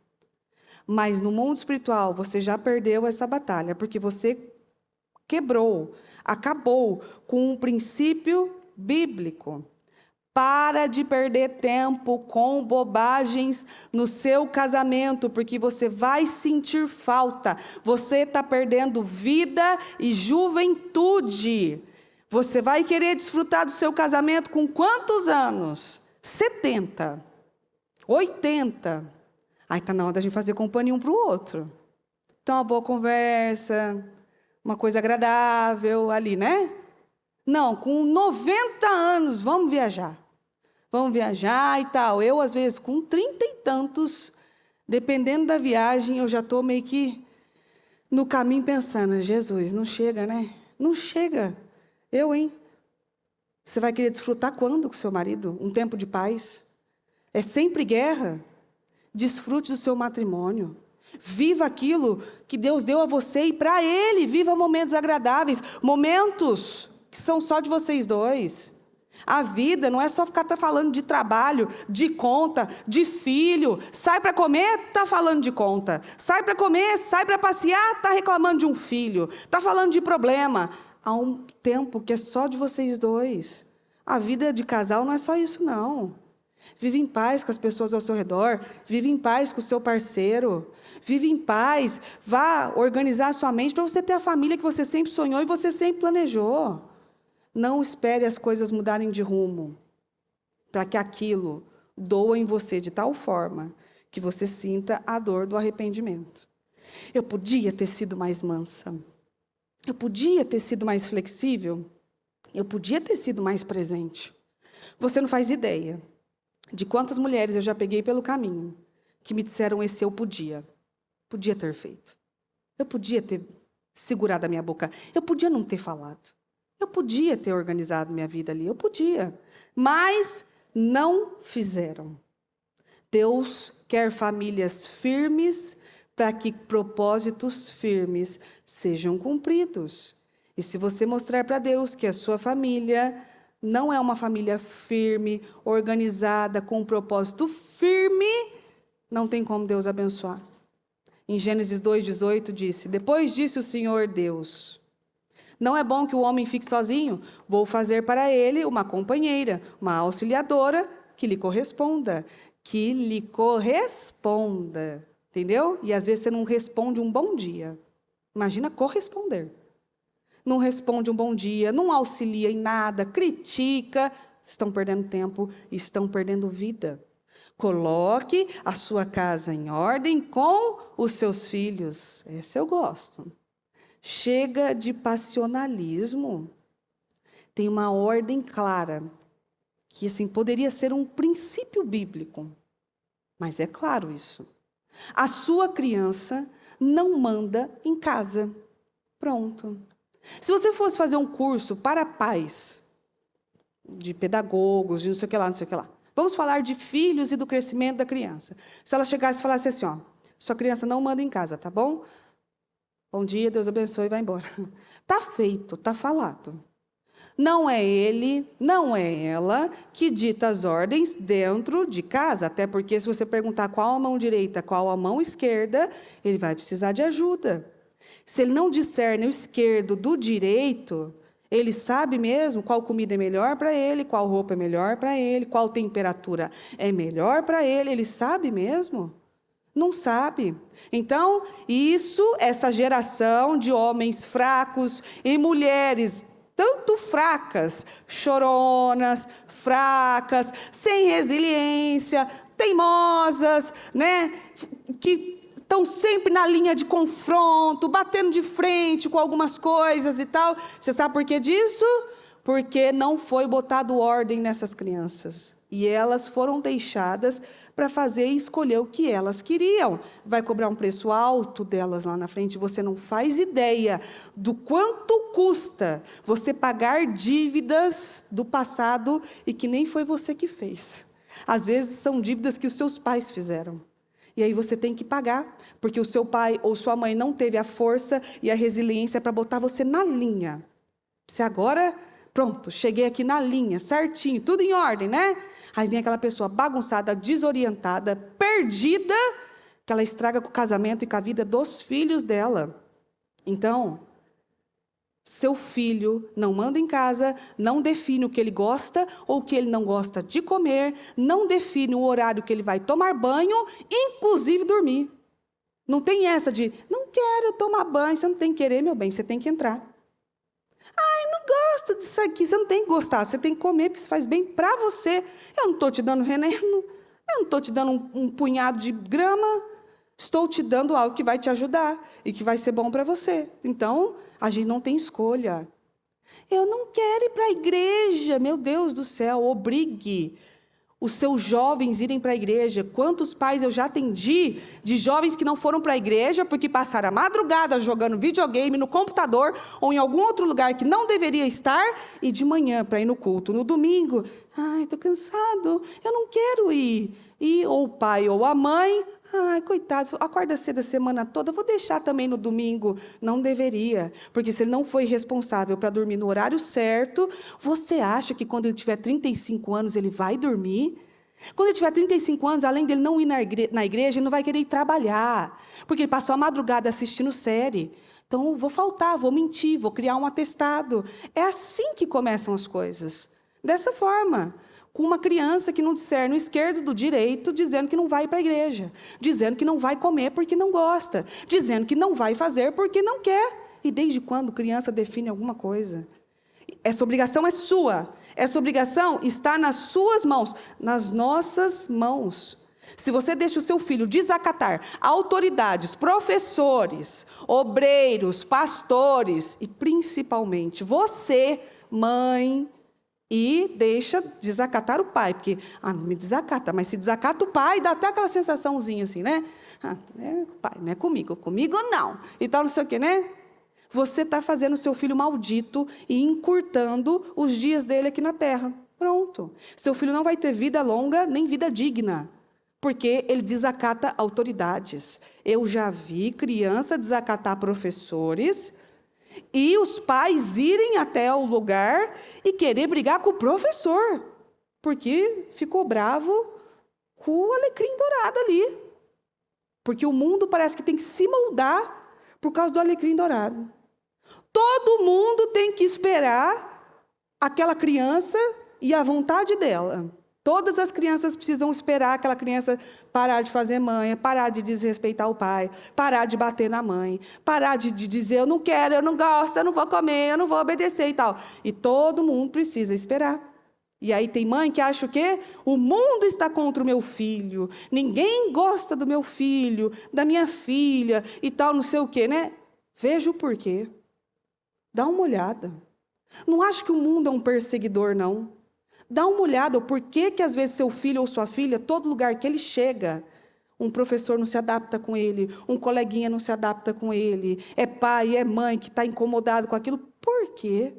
Mas no mundo espiritual, você já perdeu essa batalha, porque você quebrou, acabou com um princípio bíblico. Para de perder tempo com bobagens no seu casamento, porque você vai sentir falta. Você está perdendo vida e juventude. Você vai querer desfrutar do seu casamento com quantos anos? 70, 80. Aí está na hora da gente fazer companhia um para o outro. Então, uma boa conversa, uma coisa agradável ali, né? Não, com 90 anos, vamos viajar. Vamos viajar e tal. Eu, às vezes, com 30 e tantos, dependendo da viagem, eu já estou meio que no caminho pensando, Jesus, não chega, né? Não chega. Hein? Você vai querer desfrutar quando com seu marido? Um tempo de paz? É sempre guerra? Desfrute do seu matrimônio. Viva aquilo que Deus deu a você e para Ele. Viva momentos agradáveis. Momentos que são só de vocês dois. A vida não é só ficar falando de trabalho, de conta, de filho. Sai para comer, está falando de conta. Sai para comer, sai para passear, está reclamando de um filho. Está falando de problema. Há um tempo que é só de vocês dois. A vida de casal não é só isso, não. Vive em paz com as pessoas ao seu redor. Vive em paz com o seu parceiro. Vive em paz. Vá organizar a sua mente para você ter a família que você sempre sonhou e você sempre planejou. Não espere as coisas mudarem de rumo para que aquilo doa em você de tal forma que você sinta a dor do arrependimento. Eu podia ter sido mais mansa. Eu podia ter sido mais flexível. Eu podia ter sido mais presente. Você não faz ideia de quantas mulheres eu já peguei pelo caminho que me disseram esse eu podia. Podia ter feito. Eu podia ter segurado a minha boca. Eu podia não ter falado. Eu podia ter organizado minha vida ali. Eu podia. Mas não fizeram. Deus quer famílias firmes, para que propósitos firmes sejam cumpridos. E se você mostrar para Deus que a sua família não é uma família firme, organizada, com um propósito firme, não tem como Deus abençoar. Em Gênesis 2,18 disse: depois disse o Senhor Deus: não é bom que o homem fique sozinho, vou fazer para ele uma companheira, uma auxiliadora que lhe corresponda. Que lhe corresponda. Entendeu? E às vezes você não responde um bom dia. Imagina corresponder. Não responde um bom dia, não auxilia em nada, critica. Estão perdendo tempo, estão perdendo vida. Coloque a sua casa em ordem com os seus filhos. Esse eu gosto. Chega de passionalismo. Tem uma ordem clara, que assim, poderia ser um princípio bíblico. Mas é claro isso. A sua criança não manda em casa. Pronto. Se você fosse fazer um curso para pais, de pedagogos, de não sei o que lá, não sei o que lá. Vamos falar de filhos e do crescimento da criança. Se ela chegasse e falasse assim, ó, sua criança não manda em casa, tá bom? Bom dia, Deus abençoe e vai embora. Tá feito, tá falado. Não é ele, não é ela que dita as ordens dentro de casa, até porque se você perguntar qual a mão direita, qual a mão esquerda, ele vai precisar de ajuda. Se ele não discerne o esquerdo do direito, ele sabe mesmo qual comida é melhor para ele, qual roupa é melhor para ele, qual temperatura é melhor para ele, ele sabe mesmo? Não sabe. Então, essa geração de homens fracos e mulheres tanto fracas, choronas, fracas, sem resiliência, teimosas, né? Que estão sempre na linha de confronto, batendo de frente com algumas coisas e tal. Você sabe por que disso? Porque não foi botado ordem nessas crianças. E elas foram deixadas para fazer e escolher o que elas queriam. Vai cobrar um preço alto delas lá na frente. Você não faz ideia do quanto custa você pagar dívidas do passado e que nem foi você que fez. Às vezes são dívidas que os seus pais fizeram. E aí você tem que pagar, porque o seu pai ou sua mãe não teve a força e a resiliência para botar você na linha. Você agora, pronto, cheguei aqui na linha, certinho, tudo em ordem, né? Aí vem aquela pessoa bagunçada, desorientada, perdida, que ela estraga com o casamento e com a vida dos filhos dela. Então, seu filho não manda em casa, não define o que ele gosta ou o que ele não gosta de comer, não define o horário que ele vai tomar banho, inclusive dormir. Não tem essa de, não quero tomar banho, você não tem que querer, meu bem, você tem que entrar. Ai, não gosto disso aqui, você não tem que gostar, você tem que comer, porque isso faz bem para você. Eu não estou te dando veneno, eu não estou te dando um punhado de grama, estou te dando algo que vai te ajudar e que vai ser bom para você. Então, a gente não tem escolha. Eu não quero ir para a igreja, meu Deus do céu, obrigue os seus jovens irem para a igreja. Quantos pais eu já atendi de jovens que não foram para a igreja porque passaram a madrugada jogando videogame no computador ou em algum outro lugar que não deveria estar e de manhã para ir no culto. No domingo, ai, estou cansado, eu não quero ir. E ou o pai ou a mãe, ai, coitado, acorda cedo a semana toda, vou deixar também no domingo. Não deveria, porque se ele não foi responsável para dormir no horário certo, você acha que quando ele tiver 35 anos ele vai dormir? Quando ele tiver 35 anos, além dele não ir na igreja, ele não vai querer ir trabalhar, porque ele passou a madrugada assistindo série. Então, vou faltar, vou mentir, vou criar um atestado. É assim que começam as coisas, dessa forma. Com uma criança que não discerne o esquerdo do direito, dizendo que não vai para a igreja, dizendo que não vai comer porque não gosta, dizendo que não vai fazer porque não quer. E desde quando criança define alguma coisa? Essa obrigação é sua. Essa obrigação está nas suas mãos, nas nossas mãos. Se você deixa o seu filho desacatar autoridades, professores, obreiros, pastores e principalmente você, mãe, e deixa desacatar o pai, porque, não me desacata, mas se desacata o pai, dá até aquela sensaçãozinha assim, né? Pai, não é comigo não. E tal, não sei o quê, né? Você está fazendo o seu filho maldito e encurtando os dias dele aqui na terra. Pronto. Seu filho não vai ter vida longa, nem vida digna. Porque ele desacata autoridades. Eu já vi criança desacatar professores e os pais irem até o lugar e querer brigar com o professor, porque ficou bravo com o alecrim dourado ali. Porque o mundo parece que tem que se moldar por causa do alecrim dourado. Todo mundo tem que esperar aquela criança e a vontade dela. Todas as crianças precisam esperar aquela criança parar de fazer manha, parar de desrespeitar o pai, parar de bater na mãe, parar de dizer, eu não quero, eu não gosto, eu não vou comer, eu não vou obedecer e tal. E todo mundo precisa esperar. E aí tem mãe que acha o quê? O mundo está contra o meu filho, ninguém gosta do meu filho, da minha filha e tal, não sei o quê, né? Veja o porquê. Dá uma olhada. Não acho que o mundo é um perseguidor, não. Dá uma olhada, o porquê que às vezes seu filho ou sua filha, todo lugar que ele chega, um professor não se adapta com ele, um coleguinha não se adapta com ele, é pai, é mãe que está incomodado com aquilo. Por quê?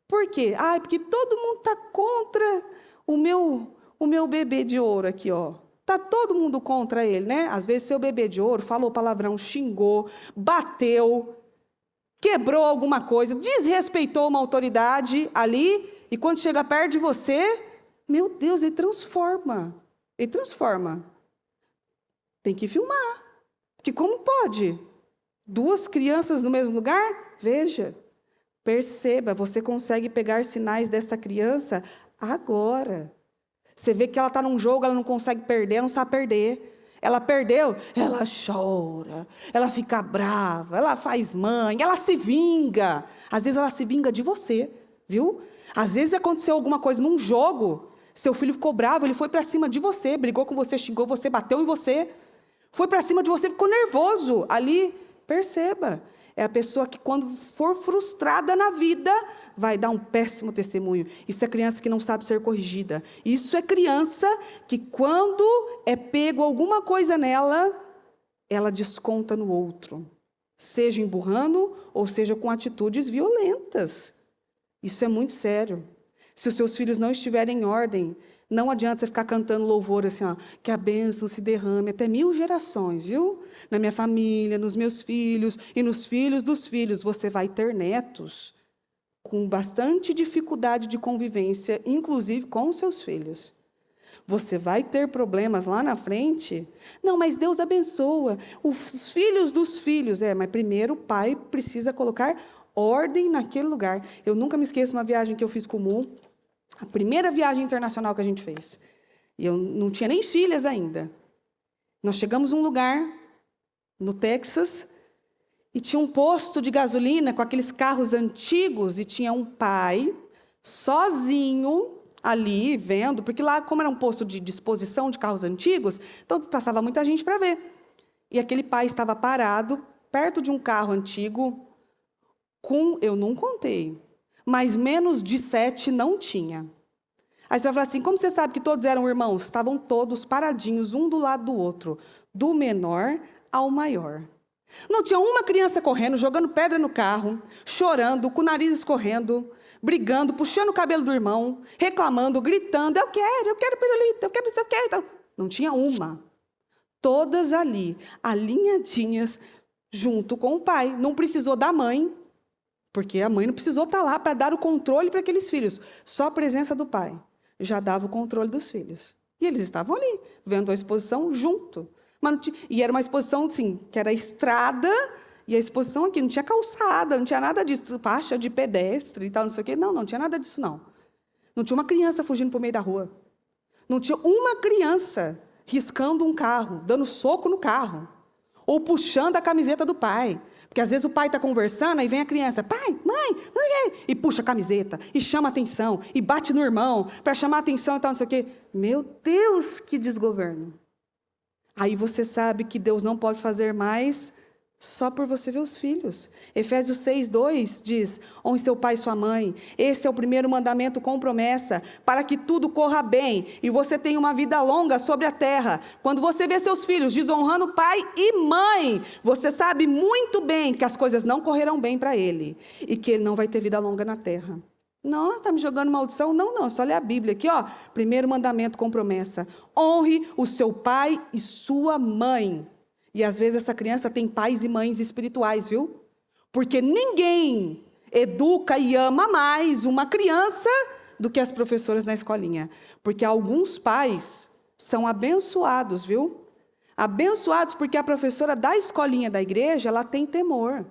Por quê? Ah, porque todo mundo está contra o meu bebê de ouro aqui, ó. Está todo mundo contra ele, né? Às vezes seu bebê de ouro falou palavrão, xingou, bateu, quebrou alguma coisa, desrespeitou uma autoridade ali, e quando chega perto de você, meu Deus, ele transforma. Ele transforma. Tem que filmar. Porque como pode? Duas crianças no mesmo lugar? Veja. Perceba, você consegue pegar sinais dessa criança agora. Você vê que ela está num jogo, ela não consegue perder, ela não sabe perder. Ela perdeu, ela chora, ela fica brava, ela faz mãe, ela se vinga. Às vezes ela se vinga de você, viu? Às vezes aconteceu alguma coisa num jogo, seu filho ficou bravo, ele foi para cima de você, brigou com você, xingou você, bateu em você, foi para cima de você, ficou nervoso. Ali, perceba, é a pessoa que quando for frustrada na vida, vai dar um péssimo testemunho. Isso é criança que não sabe ser corrigida. Isso é criança que quando é pego alguma coisa nela, ela desconta no outro. Seja emburrando ou seja com atitudes violentas. Isso é muito sério. Se os seus filhos não estiverem em ordem, não adianta você ficar cantando louvor assim, ó, que a bênção se derrame até 1000 gerações, viu? Na minha família, nos meus filhos e nos filhos dos filhos. Você vai ter netos com bastante dificuldade de convivência, inclusive com os seus filhos. Você vai ter problemas lá na frente. Não, mas Deus abençoa. Os filhos dos filhos. Mas primeiro o pai precisa colocar ordem naquele lugar. Eu nunca me esqueço uma viagem que eu fiz com o Mu, a primeira viagem internacional que a gente fez. E eu não tinha nem filhas ainda. Nós chegamos num lugar, no Texas, e tinha um posto de gasolina com aqueles carros antigos, e tinha um pai, sozinho, ali, vendo, porque lá, como era um posto de disposição de carros antigos, então passava muita gente para ver. E aquele pai estava parado, perto de um carro antigo, eu não contei, mas menos de 7 não tinha. Aí você vai falar assim, como você sabe que todos eram irmãos? Estavam todos paradinhos, um do lado do outro, do menor ao maior. Não tinha uma criança correndo, jogando pedra no carro, chorando, com o nariz escorrendo, brigando, puxando o cabelo do irmão, reclamando, gritando, eu quero pirulito, eu quero isso, eu quero. Então, não tinha uma. Todas ali, alinhadinhas, junto com o pai. Não precisou da mãe, porque a mãe não precisou estar lá para dar o controle para aqueles filhos. Só a presença do pai já dava o controle dos filhos. E eles estavam ali, vendo a exposição junto. E era uma exposição, assim, que era estrada, e a exposição aqui não tinha calçada, não tinha nada disso, faixa de pedestre e tal, não sei o quê. Não tinha nada disso, não. Não tinha uma criança fugindo por meio da rua. Não tinha uma criança riscando um carro, dando soco no carro, ou puxando a camiseta do pai. Porque às vezes o pai está conversando, aí vem a criança, pai, mãe, e puxa a camiseta, e chama a atenção, e bate no irmão, para chamar a atenção e tal, não sei o quê. Meu Deus, que desgoverno. Aí você sabe que Deus não pode fazer mais só por você ver os filhos. Efésios 6:2 diz, honre seu pai e sua mãe. Esse é o primeiro mandamento com promessa, para que tudo corra bem e você tenha uma vida longa sobre a terra. Quando você vê seus filhos desonrando pai e mãe, você sabe muito bem que as coisas não correrão bem para ele e que ele não vai ter vida longa na terra. Não, está me jogando maldição? Não, só lê a Bíblia aqui, ó. Primeiro mandamento com promessa. Honre o seu pai e sua mãe. E às vezes essa criança tem pais e mães espirituais, viu? Porque ninguém educa e ama mais uma criança do que as professoras na escolinha. Porque alguns pais são abençoados, viu? Abençoados porque a professora da escolinha da igreja, ela tem temor.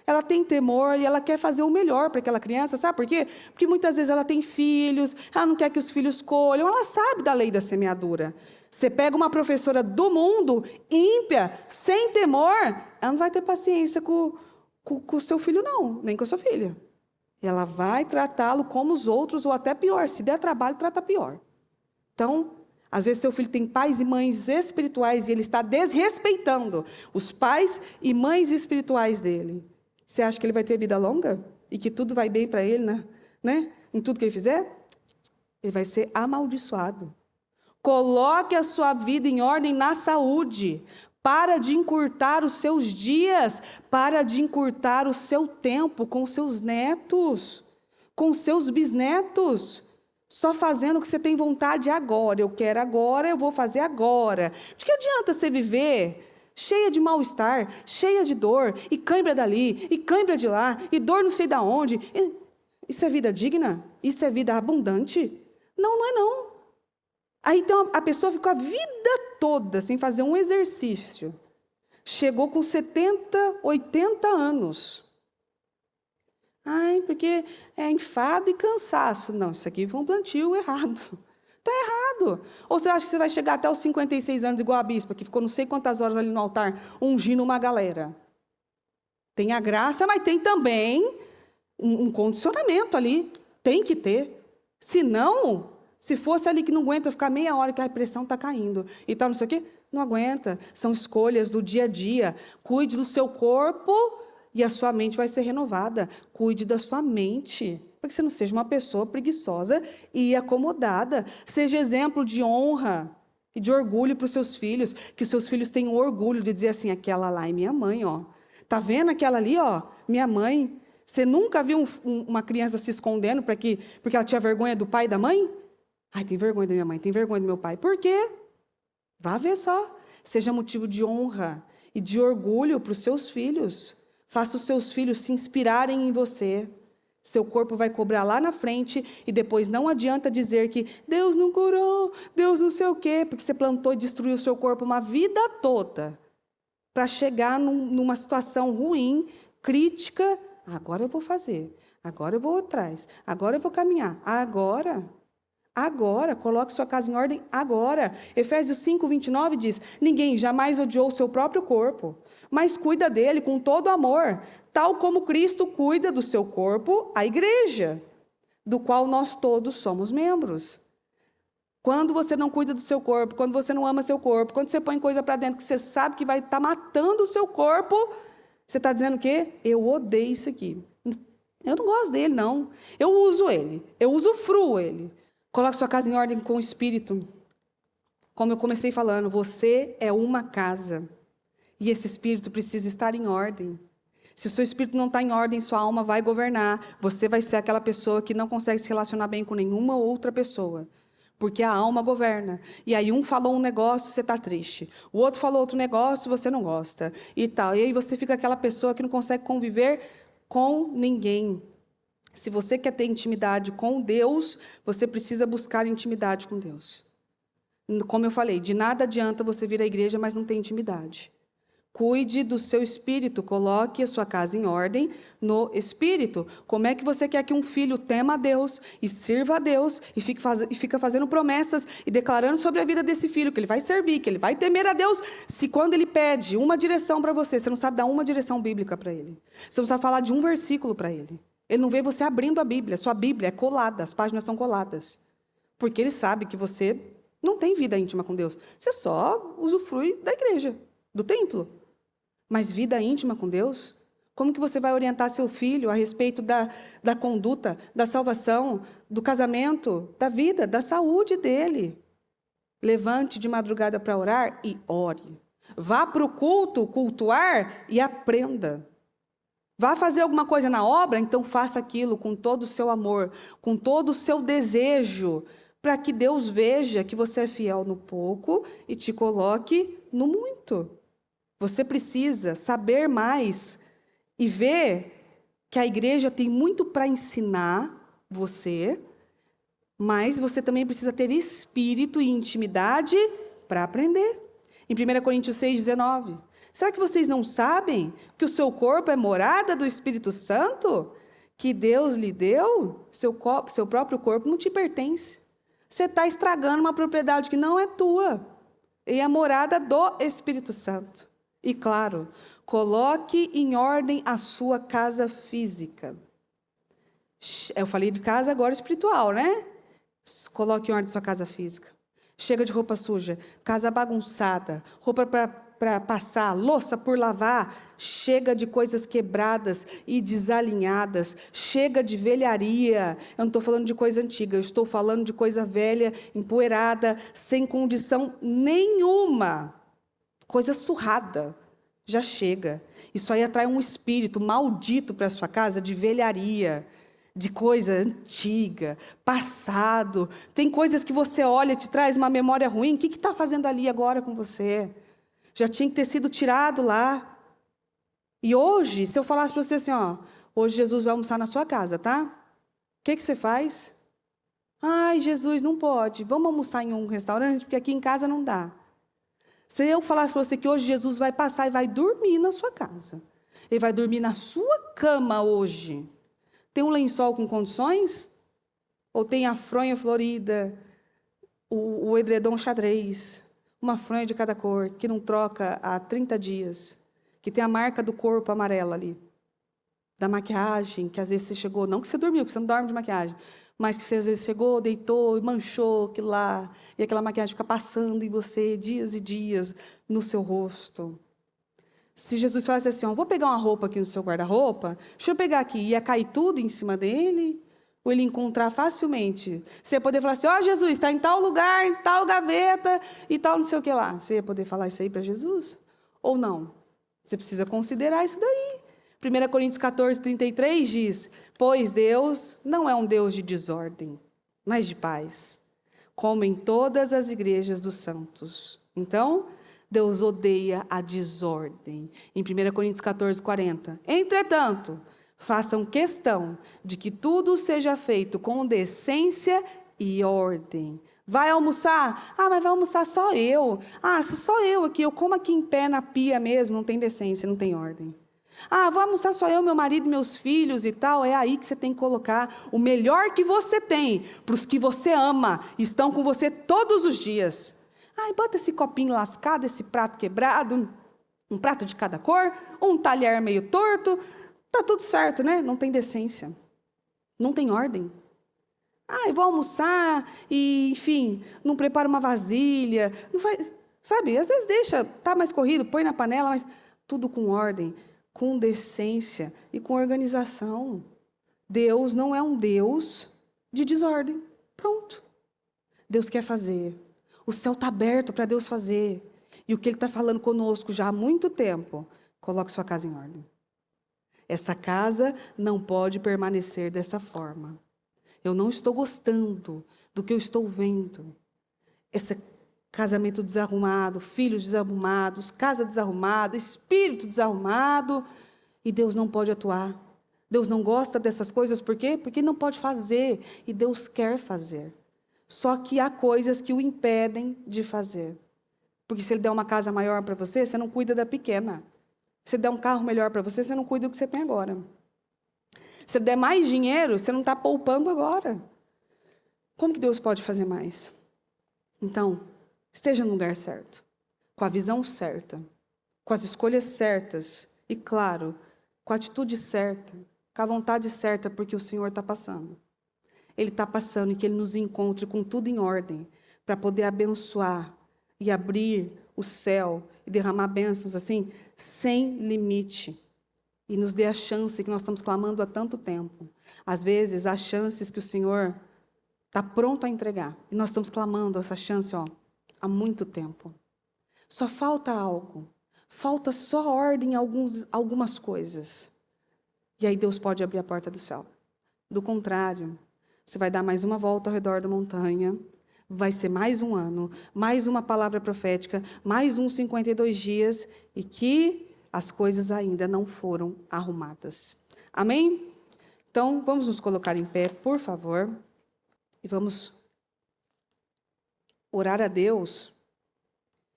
Ela tem temor e ela quer fazer o melhor para aquela criança, sabe por quê? Porque muitas vezes ela tem filhos, ela não quer que os filhos colham, ela sabe da lei da semeadura. Você pega uma professora do mundo, ímpia, sem temor, ela não vai ter paciência com o seu filho, não, nem com a sua filha. Ela vai tratá-lo como os outros, ou até pior, se der trabalho, trata pior. Então, às vezes seu filho tem pais e mães espirituais e ele está desrespeitando os pais e mães espirituais dele. Você acha que ele vai ter vida longa? E que tudo vai bem para ele, né? Em tudo que ele fizer? Ele vai ser amaldiçoado. Coloque a sua vida em ordem na saúde. Para de encurtar os seus dias. Para de encurtar o seu tempo com os seus netos, com os seus bisnetos. Só fazendo o que você tem vontade agora. Eu quero agora, eu vou fazer agora. De que adianta você viver cheia de mal-estar, cheia de dor, e cãibra dali, e cãibra de lá, e dor não sei de onde? Isso é vida digna? Isso é vida abundante? Não, não é não. Aí então a pessoa ficou a vida toda sem fazer um exercício. Chegou com 70, 80 anos. Ai, porque é enfado e cansaço. Não, isso aqui foi um plantio errado. Está errado. Ou você acha que você vai chegar até os 56 anos igual a bispa, que ficou não sei quantas horas ali no altar, ungindo uma galera? Tem a graça, mas tem também um condicionamento ali. Tem que ter. Se não, se fosse ali que não aguenta ficar meia hora que a pressão está caindo e tal, não sei o quê, não aguenta. São escolhas do dia a dia. Cuide do seu corpo e a sua mente vai ser renovada. Cuide da sua mente, para que você não seja uma pessoa preguiçosa e acomodada. Seja exemplo de honra e de orgulho para os seus filhos, que os seus filhos tenham orgulho de dizer assim, aquela lá é minha mãe, ó. Tá vendo aquela ali, ó? Minha mãe. Você nunca viu uma criança se escondendo porque ela tinha vergonha do pai e da mãe? Ai, tem vergonha da minha mãe, tem vergonha do meu pai. Por quê? Vá ver só. Seja motivo de honra e de orgulho para os seus filhos. Faça os seus filhos se inspirarem em você. Seu corpo vai cobrar lá na frente e depois não adianta dizer que Deus não curou, Deus não sei o quê, porque você plantou e destruiu o seu corpo uma vida toda para chegar numa situação ruim, crítica. Agora eu vou fazer, agora eu vou atrás, agora eu vou caminhar, agora, coloque sua casa em ordem agora. Efésios 5:29 diz, ninguém jamais odiou o seu próprio corpo, mas cuida dele com todo amor, tal como Cristo cuida do seu corpo, a igreja, do qual nós todos somos membros. Quando você não cuida do seu corpo, quando você não ama seu corpo, quando você põe coisa para dentro que você sabe que vai estar matando o seu corpo, você está dizendo o quê? Eu odeio isso aqui. Eu não gosto dele, não. Eu uso ele, eu usufruo ele. Coloque sua casa em ordem com o Espírito. Como eu comecei falando, você é uma casa. E esse Espírito precisa estar em ordem. Se o seu Espírito não está em ordem, sua alma vai governar. Você vai ser aquela pessoa que não consegue se relacionar bem com nenhuma outra pessoa. Porque a alma governa. E aí um falou um negócio, você está triste. O outro falou outro negócio, você não gosta. E tal. E aí você fica aquela pessoa que não consegue conviver com ninguém. Se você quer ter intimidade com Deus, você precisa buscar intimidade com Deus. Como eu falei, de nada adianta você vir à igreja, mas não ter intimidade. Cuide do seu espírito, coloque a sua casa em ordem no espírito. Como é que você quer que um filho tema a Deus e sirva a Deus e fica fazendo promessas e declarando sobre a vida desse filho que ele vai servir, que ele vai temer a Deus, se quando ele pede uma direção para você, você não sabe dar uma direção bíblica para ele. Você não sabe falar de um versículo para ele. Ele não vê você abrindo a Bíblia. Sua Bíblia é colada, as páginas são coladas. Porque ele sabe que você não tem vida íntima com Deus. Você só usufrui da igreja, do templo. Mas vida íntima com Deus? Como que você vai orientar seu filho a respeito da conduta, da salvação, do casamento, da vida, da saúde dele? Levante de madrugada para orar e ore. Vá para o culto, cultuar e aprenda. Vá fazer alguma coisa na obra, então faça aquilo com todo o seu amor, com todo o seu desejo, para que Deus veja que você é fiel no pouco e te coloque no muito. Você precisa saber mais e ver que a igreja tem muito para ensinar você, mas você também precisa ter espírito e intimidade para aprender. Em 1 Coríntios 6,19. Será que vocês não sabem que o seu corpo é morada do Espírito Santo? Que Deus lhe deu? Seu próprio corpo não te pertence. Você está estragando uma propriedade que não é tua. E é a morada do Espírito Santo. E claro, coloque em ordem a sua casa física. Eu falei de casa agora espiritual, né? Coloque em ordem a sua casa física. Chega de roupa suja, casa bagunçada, roupa para passar, louça por lavar. Chega de coisas quebradas e desalinhadas. Chega de velharia. Eu não estou falando de coisa antiga, eu estou falando de coisa velha, empoeirada, sem condição nenhuma. Coisa surrada. Já chega. Isso aí atrai um espírito maldito para a sua casa de velharia, de coisa antiga, passado. Tem coisas que você olha e te traz uma memória ruim. O que está fazendo ali agora com você? Já tinha que ter sido tirado lá. E hoje, se eu falasse para você assim, ó, hoje Jesus vai almoçar na sua casa, tá? O que você faz? Ai, Jesus, não pode. Vamos almoçar em um restaurante, porque aqui em casa não dá. Se eu falasse para você que hoje Jesus vai passar e vai dormir na sua casa. Ele vai dormir na sua cama hoje. Tem um lençol com condições? Ou tem a fronha florida, o edredom xadrez, uma fronha de cada cor, que não troca há 30 dias, que tem a marca do corpo amarela ali, da maquiagem, que às vezes você chegou, não que você dormiu, porque você não dorme de maquiagem, mas que você às vezes chegou, deitou e manchou aquilo lá, e aquela maquiagem fica passando em você dias e dias no seu rosto. Se Jesus falasse assim, ó, vou pegar uma roupa aqui no seu guarda-roupa, deixa eu pegar aqui, ia cair tudo em cima dele, ou ele encontrar facilmente. Você ia poder falar assim, ó, Jesus, está em tal lugar, em tal gaveta, e tal não sei o que lá. Você ia poder falar isso aí para Jesus? Ou não? Você precisa considerar isso daí. 1 Coríntios 14, 33 diz, pois Deus não é um Deus de desordem, mas de paz, como em todas as igrejas dos santos. Então, Deus odeia a desordem. Em 1 Coríntios 14, 40. Entretanto, façam questão de que tudo seja feito com decência e ordem. Vai almoçar? Ah, mas vai almoçar só eu. Ah, só eu aqui. Eu como aqui em pé na pia mesmo. Não tem decência, não tem ordem. Ah, vou almoçar só eu, meu marido e meus filhos e tal. É aí que você tem que colocar o melhor que você tem para os que você ama. Estão com você todos os dias. Ai, bota esse copinho lascado, esse prato quebrado, um prato de cada cor, um talher meio torto. Tá tudo certo, né? Não tem decência. Não tem ordem. Ah, eu vou almoçar e, enfim, não prepara uma vasilha. Não faz, sabe, às vezes deixa, tá mais corrido, põe na panela, mas tudo com ordem, com decência e com organização. Deus não é um Deus de desordem. Pronto. Deus quer fazer. O céu está aberto para Deus fazer. E o que Ele está falando conosco já há muito tempo, coloque sua casa em ordem. Essa casa não pode permanecer dessa forma. Eu não estou gostando do que eu estou vendo. Esse casamento desarrumado, filhos desarrumados, casa desarrumada, espírito desarrumado. E Deus não pode atuar. Deus não gosta dessas coisas, por quê? Porque não pode fazer. E Deus quer fazer. Só que há coisas que o impedem de fazer. Porque se Ele der uma casa maior para você, você não cuida da pequena. Se Ele der um carro melhor para você, você não cuida do que você tem agora. Se Ele der mais dinheiro, você não está poupando agora. Como que Deus pode fazer mais? Então, esteja no lugar certo, com a visão certa, com as escolhas certas e, claro, com a atitude certa, com a vontade certa, porque o Senhor está passando. Ele está passando e que Ele nos encontre com tudo em ordem, para poder abençoar e abrir o céu e derramar bênçãos assim, sem limite. E nos dê a chance que nós estamos clamando há tanto tempo. Às vezes, há chances que o Senhor está pronto a entregar. E nós estamos clamando essa chance há muito tempo. Só falta algo. Falta só ordem em algumas coisas. E aí Deus pode abrir a porta do céu. Do contrário, você vai dar mais uma volta ao redor da montanha, vai ser mais um ano, mais uma palavra profética, mais uns 52 dias, e que as coisas ainda não foram arrumadas. Amém? Então, vamos nos colocar em pé, por favor, e vamos orar a Deus.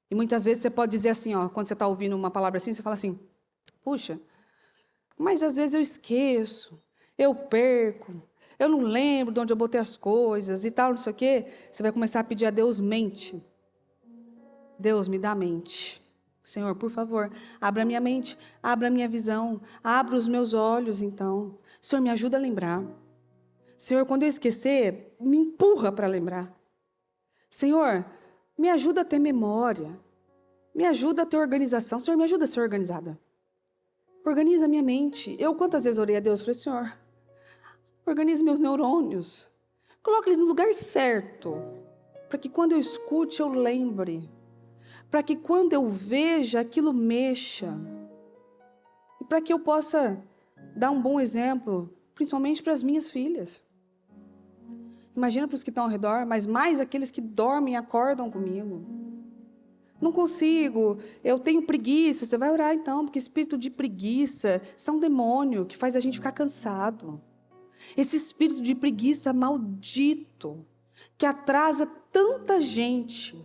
E muitas vezes você pode dizer assim, ó, quando você está ouvindo uma palavra assim, você fala assim, puxa, mas às vezes eu esqueço, eu perco, eu não lembro de onde eu botei as coisas e tal, não sei o quê. Você vai começar a pedir a Deus mente. Deus, me dá mente. Senhor, por favor, abra a minha mente, abra a minha visão, abra os meus olhos, então. Senhor, me ajuda a lembrar. Senhor, quando eu esquecer, me empurra para lembrar. Senhor, me ajuda a ter memória. Me ajuda a ter organização. Senhor, me ajuda a ser organizada. Organiza a minha mente. Eu quantas vezes orei a Deus, falei, Senhor, organize meus neurônios. Coloque eles no lugar certo. Para que quando eu escute, eu lembre. Para que quando eu veja, aquilo mexa. E para que eu possa dar um bom exemplo, principalmente para as minhas filhas. Imagina para os que estão ao redor, mas mais aqueles que dormem e acordam comigo. Não consigo, eu tenho preguiça. Você vai orar então, porque espírito de preguiça é um demônio que faz a gente ficar cansado. Esse espírito de preguiça maldito, que atrasa tanta gente.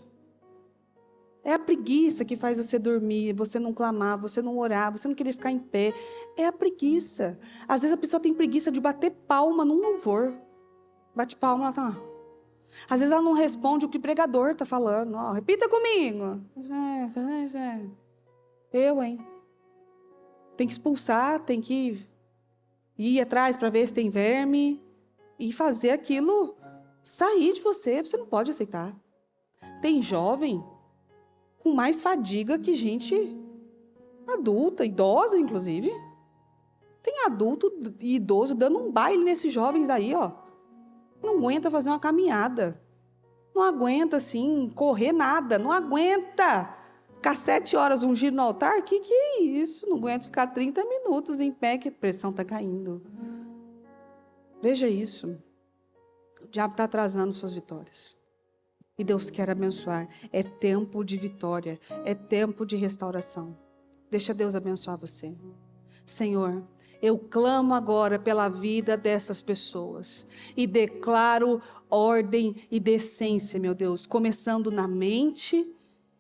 É a preguiça que faz você dormir, você não clamar, você não orar, você não querer ficar em pé. É a preguiça. Às vezes a pessoa tem preguiça de bater palma num louvor. Bate palma, ela tá... Às vezes ela não responde o que o pregador está falando. Oh, repita comigo. Eu, hein? Tem que expulsar, tem que ir atrás para ver se tem verme e fazer aquilo sair de você. Você não pode aceitar. Tem jovem com mais fadiga que gente adulta, idosa, inclusive. Tem adulto e idoso dando um baile nesses jovens daí, ó. Não aguenta fazer uma caminhada. Não aguenta, assim, correr nada. Não aguenta. Ficar 7 horas um giro no altar? Que é isso? Não aguenta ficar 30 minutos em pé, que a pressão está caindo. Veja isso. O diabo está atrasando suas vitórias. E Deus quer abençoar. É tempo de vitória. É tempo de restauração. Deixa Deus abençoar você. Senhor, eu clamo agora pela vida dessas pessoas e declaro ordem e decência, meu Deus, começando na mente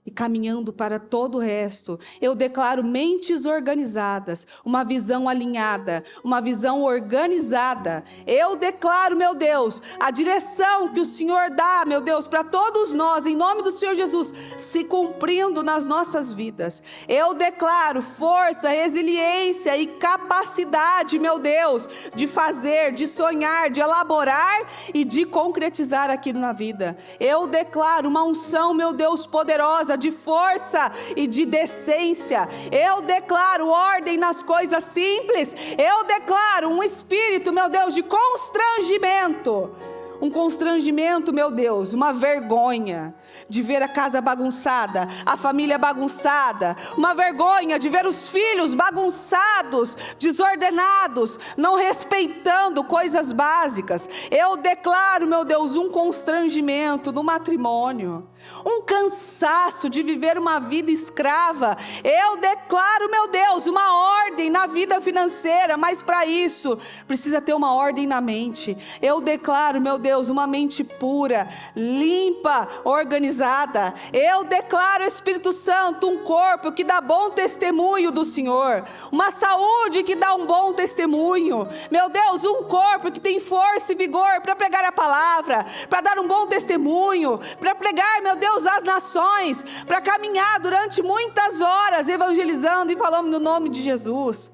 e caminhando para todo o resto. Eu declaro mentes organizadas, uma visão alinhada, uma visão organizada. Eu declaro, meu Deus, a direção que o Senhor dá, meu Deus, para todos nós, em nome do Senhor Jesus, se cumprindo nas nossas vidas. Eu declaro força, resiliência e capacidade, meu Deus, de fazer, de sonhar, de elaborar e de concretizar aquilo na vida. Eu declaro uma unção, meu Deus, poderosa, de força e de decência. Eu declaro ordem nas coisas simples. Eu declaro um espírito, meu Deus, de constrangimento. Um constrangimento, meu Deus, uma vergonha de ver a casa bagunçada, a família bagunçada, uma vergonha de ver os filhos bagunçados, desordenados, não respeitando coisas básicas. Eu declaro, meu Deus, um constrangimento no matrimônio, um cansaço de viver uma vida escrava. Eu declaro, meu Deus, uma ordem na vida financeira, mas para isso precisa ter uma ordem na mente. Eu declaro, meu Deus, uma mente pura, limpa, organizada. Eu declaro, Espírito Santo, um corpo que dá bom testemunho do Senhor, uma saúde que dá um bom testemunho, meu Deus, um corpo que tem força e vigor para pregar a palavra, para dar um bom testemunho, para pregar, meu Deus, às nações, para caminhar durante muitas horas evangelizando e falando no nome de Jesus.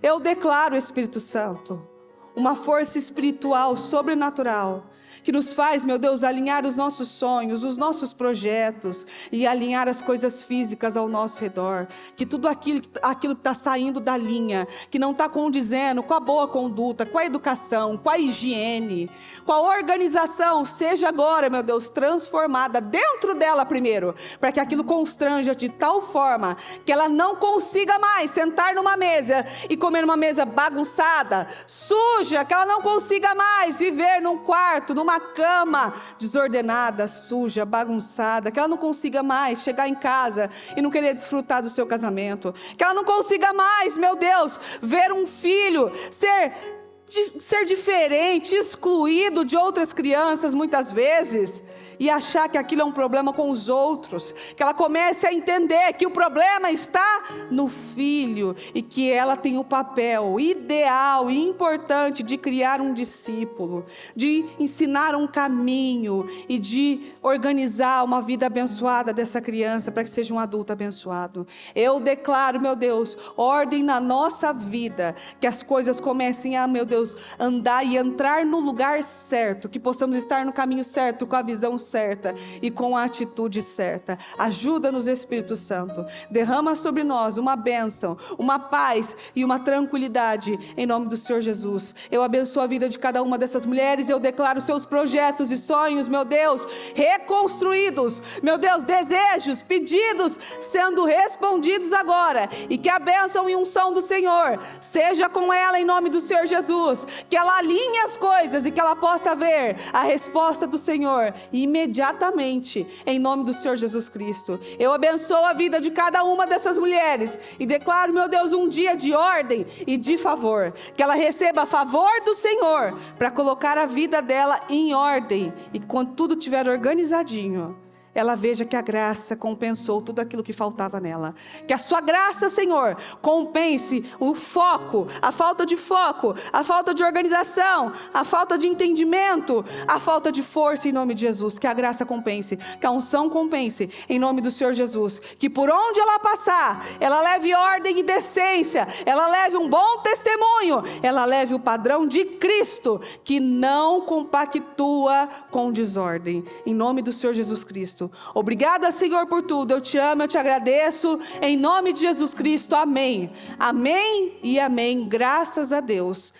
Eu declaro, Espírito Santo, uma força espiritual sobrenatural que nos faz, meu Deus, alinhar os nossos sonhos, os nossos projetos e alinhar as coisas físicas ao nosso redor. Que tudo aquilo que está saindo da linha, que não está condizendo com a boa conduta, com a educação, com a higiene, com a organização, seja agora, meu Deus, transformada dentro dela primeiro, para que aquilo constranja de tal forma que ela não consiga mais sentar numa mesa e comer numa mesa bagunçada, suja, que ela não consiga mais viver num quarto, numa cama desordenada, suja, bagunçada, que ela não consiga mais chegar em casa e não querer desfrutar do seu casamento, que ela não consiga mais, meu Deus, ver um filho ser diferente, excluído de outras crianças muitas vezes, e achar que aquilo é um problema com os outros, que ela comece a entender que o problema está no filho, e que ela tem o papel ideal e importante de criar um discípulo, de ensinar um caminho, e de organizar uma vida abençoada dessa criança, para que seja um adulto abençoado. Eu declaro, meu Deus, ordem na nossa vida, que as coisas comecem a, meu Deus, andar e entrar no lugar certo, que possamos estar no caminho certo, com a visão certa e com a atitude certa. Ajuda-nos, Espírito Santo. Derrama sobre nós uma bênção, uma paz e uma tranquilidade, em nome do Senhor Jesus. Eu abençoo a vida de cada uma dessas mulheres. Eu declaro seus projetos e sonhos, meu Deus, reconstruídos, meu Deus, desejos, pedidos sendo respondidos agora, e que a bênção e unção do Senhor seja com ela, em nome do Senhor Jesus, que ela alinhe as coisas e que ela possa ver a resposta do Senhor imediatamente, em nome do Senhor Jesus Cristo. Eu abençoo a vida de cada uma dessas mulheres e declaro, meu Deus, um dia de ordem e de favor, que ela receba favor do Senhor para colocar a vida dela em ordem, e quando tudo estiver organizadinho, ela veja que a graça compensou tudo aquilo que faltava nela. Que a sua graça, Senhor, compense o foco, a falta de foco, a falta de organização, a falta de entendimento, a falta de força, em nome de Jesus. Que a graça compense, que a unção compense, em nome do Senhor Jesus. Que por onde ela passar, ela leve ordem e decência, ela leve um bom testemunho, ela leve o padrão de Cristo, que não compactua com desordem, em nome do Senhor Jesus Cristo. Obrigada, Senhor, por tudo. Eu te amo, eu te agradeço, em nome de Jesus Cristo. Amém. Amém e amém. Graças a Deus.